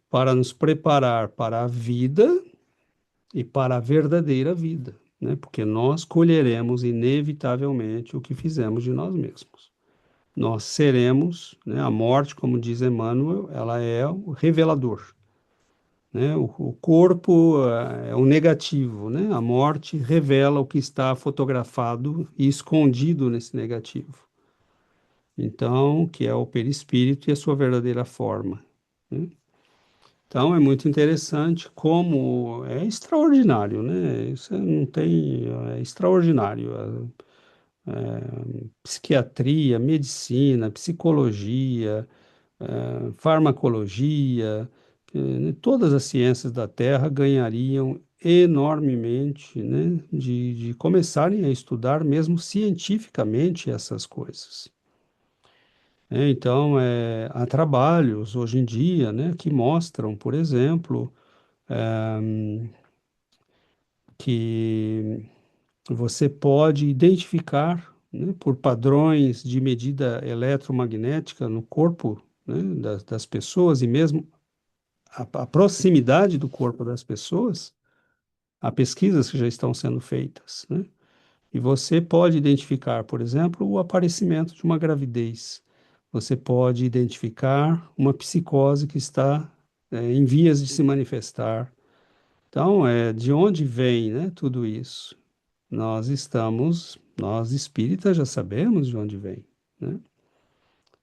para nos preparar para a vida e para a verdadeira vida, né? Porque nós colheremos inevitavelmente o que fizemos de nós mesmos. Nós seremos, né, a morte, como diz Emmanuel, ela é o revelador, né? O corpo é o negativo, né? A morte revela o que está fotografado e escondido nesse negativo. Então, que é o perispírito e a sua verdadeira forma, né? Então é muito interessante como é extraordinário, né? Isso não tem, é extraordinário. Psiquiatria, medicina, psicologia, farmacologia, todas as ciências da Terra ganhariam enormemente, né, de começarem a estudar mesmo cientificamente essas coisas. Então, há trabalhos hoje em dia, né, que mostram, por exemplo, que você pode identificar, né, por padrões de medida eletromagnética no corpo, né, das pessoas e mesmo a proximidade do corpo das pessoas, há pesquisas que já estão sendo feitas, né? E você pode identificar, por exemplo, o aparecimento de uma gravidez. Você pode identificar uma psicose que está em vias de se manifestar. Então, de onde vem, né, tudo isso? Nós espíritas já sabemos de onde vem, né?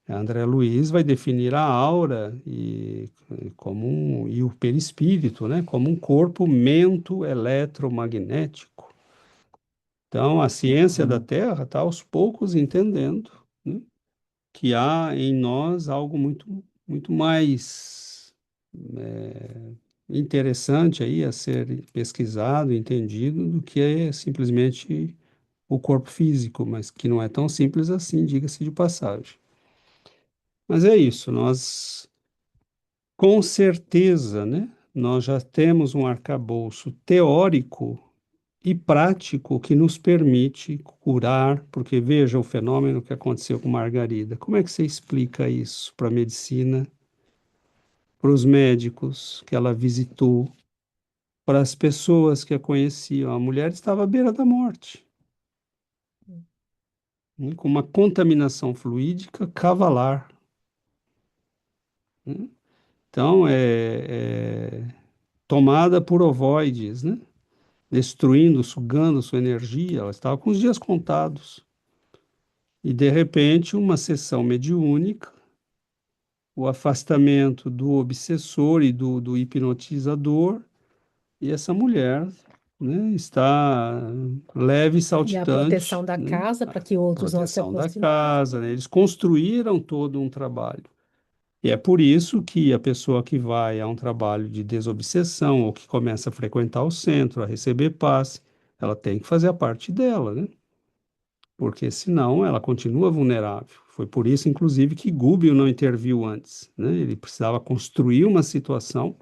André Luiz vai definir a aura e o perispírito, né, como um corpo mento eletromagnético. Então, a ciência da Terra está aos poucos entendendo, né, que há em nós algo muito mais interessante aí a ser pesquisado, entendido, do que é simplesmente o corpo físico, mas que não é tão simples assim, diga-se de passagem. Mas é isso, nós com certeza, né, nós já temos um arcabouço teórico e prático que nos permite curar, porque veja o fenômeno que aconteceu com Margarida. Como é que você explica isso para a medicina, para os médicos que ela visitou, para as pessoas que a conheciam? A mulher estava à beira da morte, né, com uma contaminação fluídica cavalar, né? Então, tomada por ovoides, né? Destruindo, sugando sua energia, ela estava com os dias contados. E, de repente, uma sessão mediúnica, o afastamento do obsessor e do hipnotizador, e essa mulher, né, está leve e E a proteção saltitante, da né, casa para que a outros não se proteção da aproximem. casa, né, eles construíram todo um trabalho. E é por isso que a pessoa que vai a um trabalho de desobsessão ou que começa a frequentar o centro, a receber passe, ela tem que fazer a parte dela, né? Porque senão ela continua vulnerável. Foi por isso, inclusive, que Gubbio não interviu antes, né? Ele precisava construir uma situação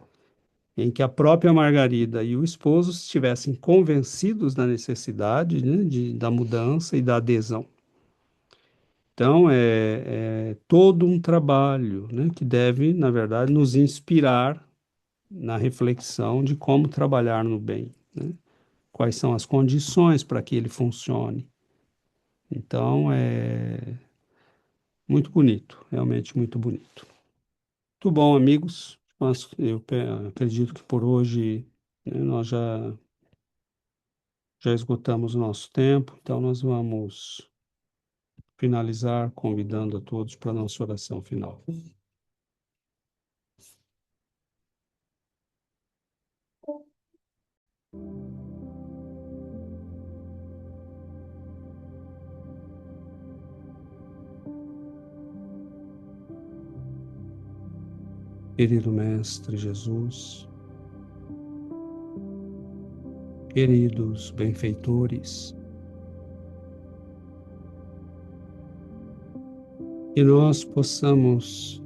em que a própria Margarida e o esposo estivessem convencidos da necessidade, né, da mudança e da adesão. Então, é todo um trabalho, né, que deve, na verdade, nos inspirar na reflexão de como trabalhar no bem, né? Quais são as condições para que ele funcione. Então, é muito bonito, realmente muito bonito. Muito bom, amigos. Mas acredito que por hoje, né, nós já esgotamos o nosso tempo, então nós vamos finalizar convidando a todos para a nossa oração final. Querido Mestre Jesus, queridos benfeitores, que nós possamos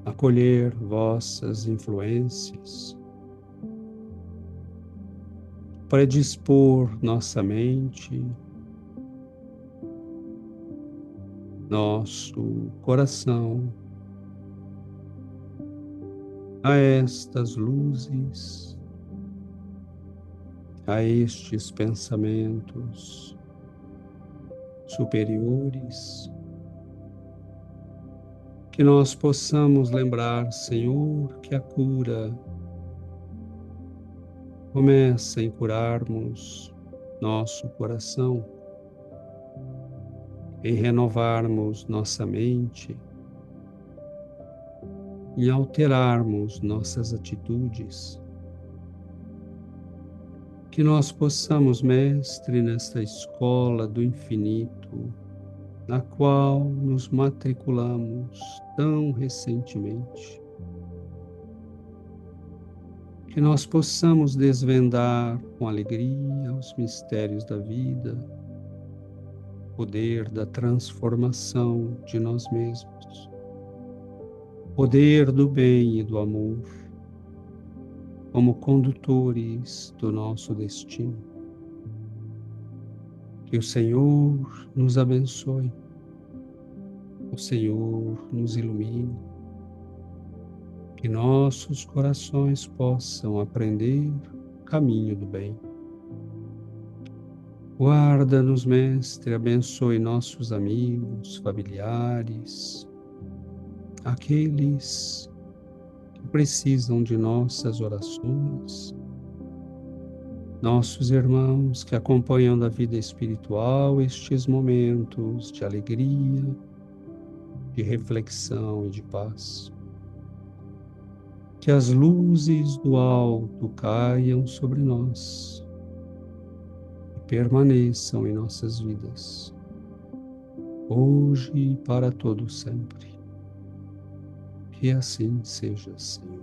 acolher vossas influências, predispor nossa mente, nosso coração a estas luzes, a estes pensamentos superiores, que nós possamos lembrar, Senhor, que a cura começa em curarmos nosso coração, em renovarmos nossa mente, em alterarmos nossas atitudes. Que nós possamos, Mestre, nesta escola do infinito, na qual nos matriculamos tão recentemente, que nós possamos desvendar com alegria os mistérios da vida, poder da transformação de nós mesmos, poder do bem e do amor, como condutores do nosso destino. Que o Senhor nos abençoe, o Senhor nos ilumine, que nossos corações possam aprender o caminho do bem. Guarda-nos, Mestre, abençoe nossos amigos, familiares, aqueles precisam de nossas orações, nossos irmãos que acompanham da vida espiritual estes momentos de alegria, de reflexão e de paz. Que as luzes do alto caiam sobre nós e permaneçam em nossas vidas, hoje e para todo sempre. Que assim seja, Senhor.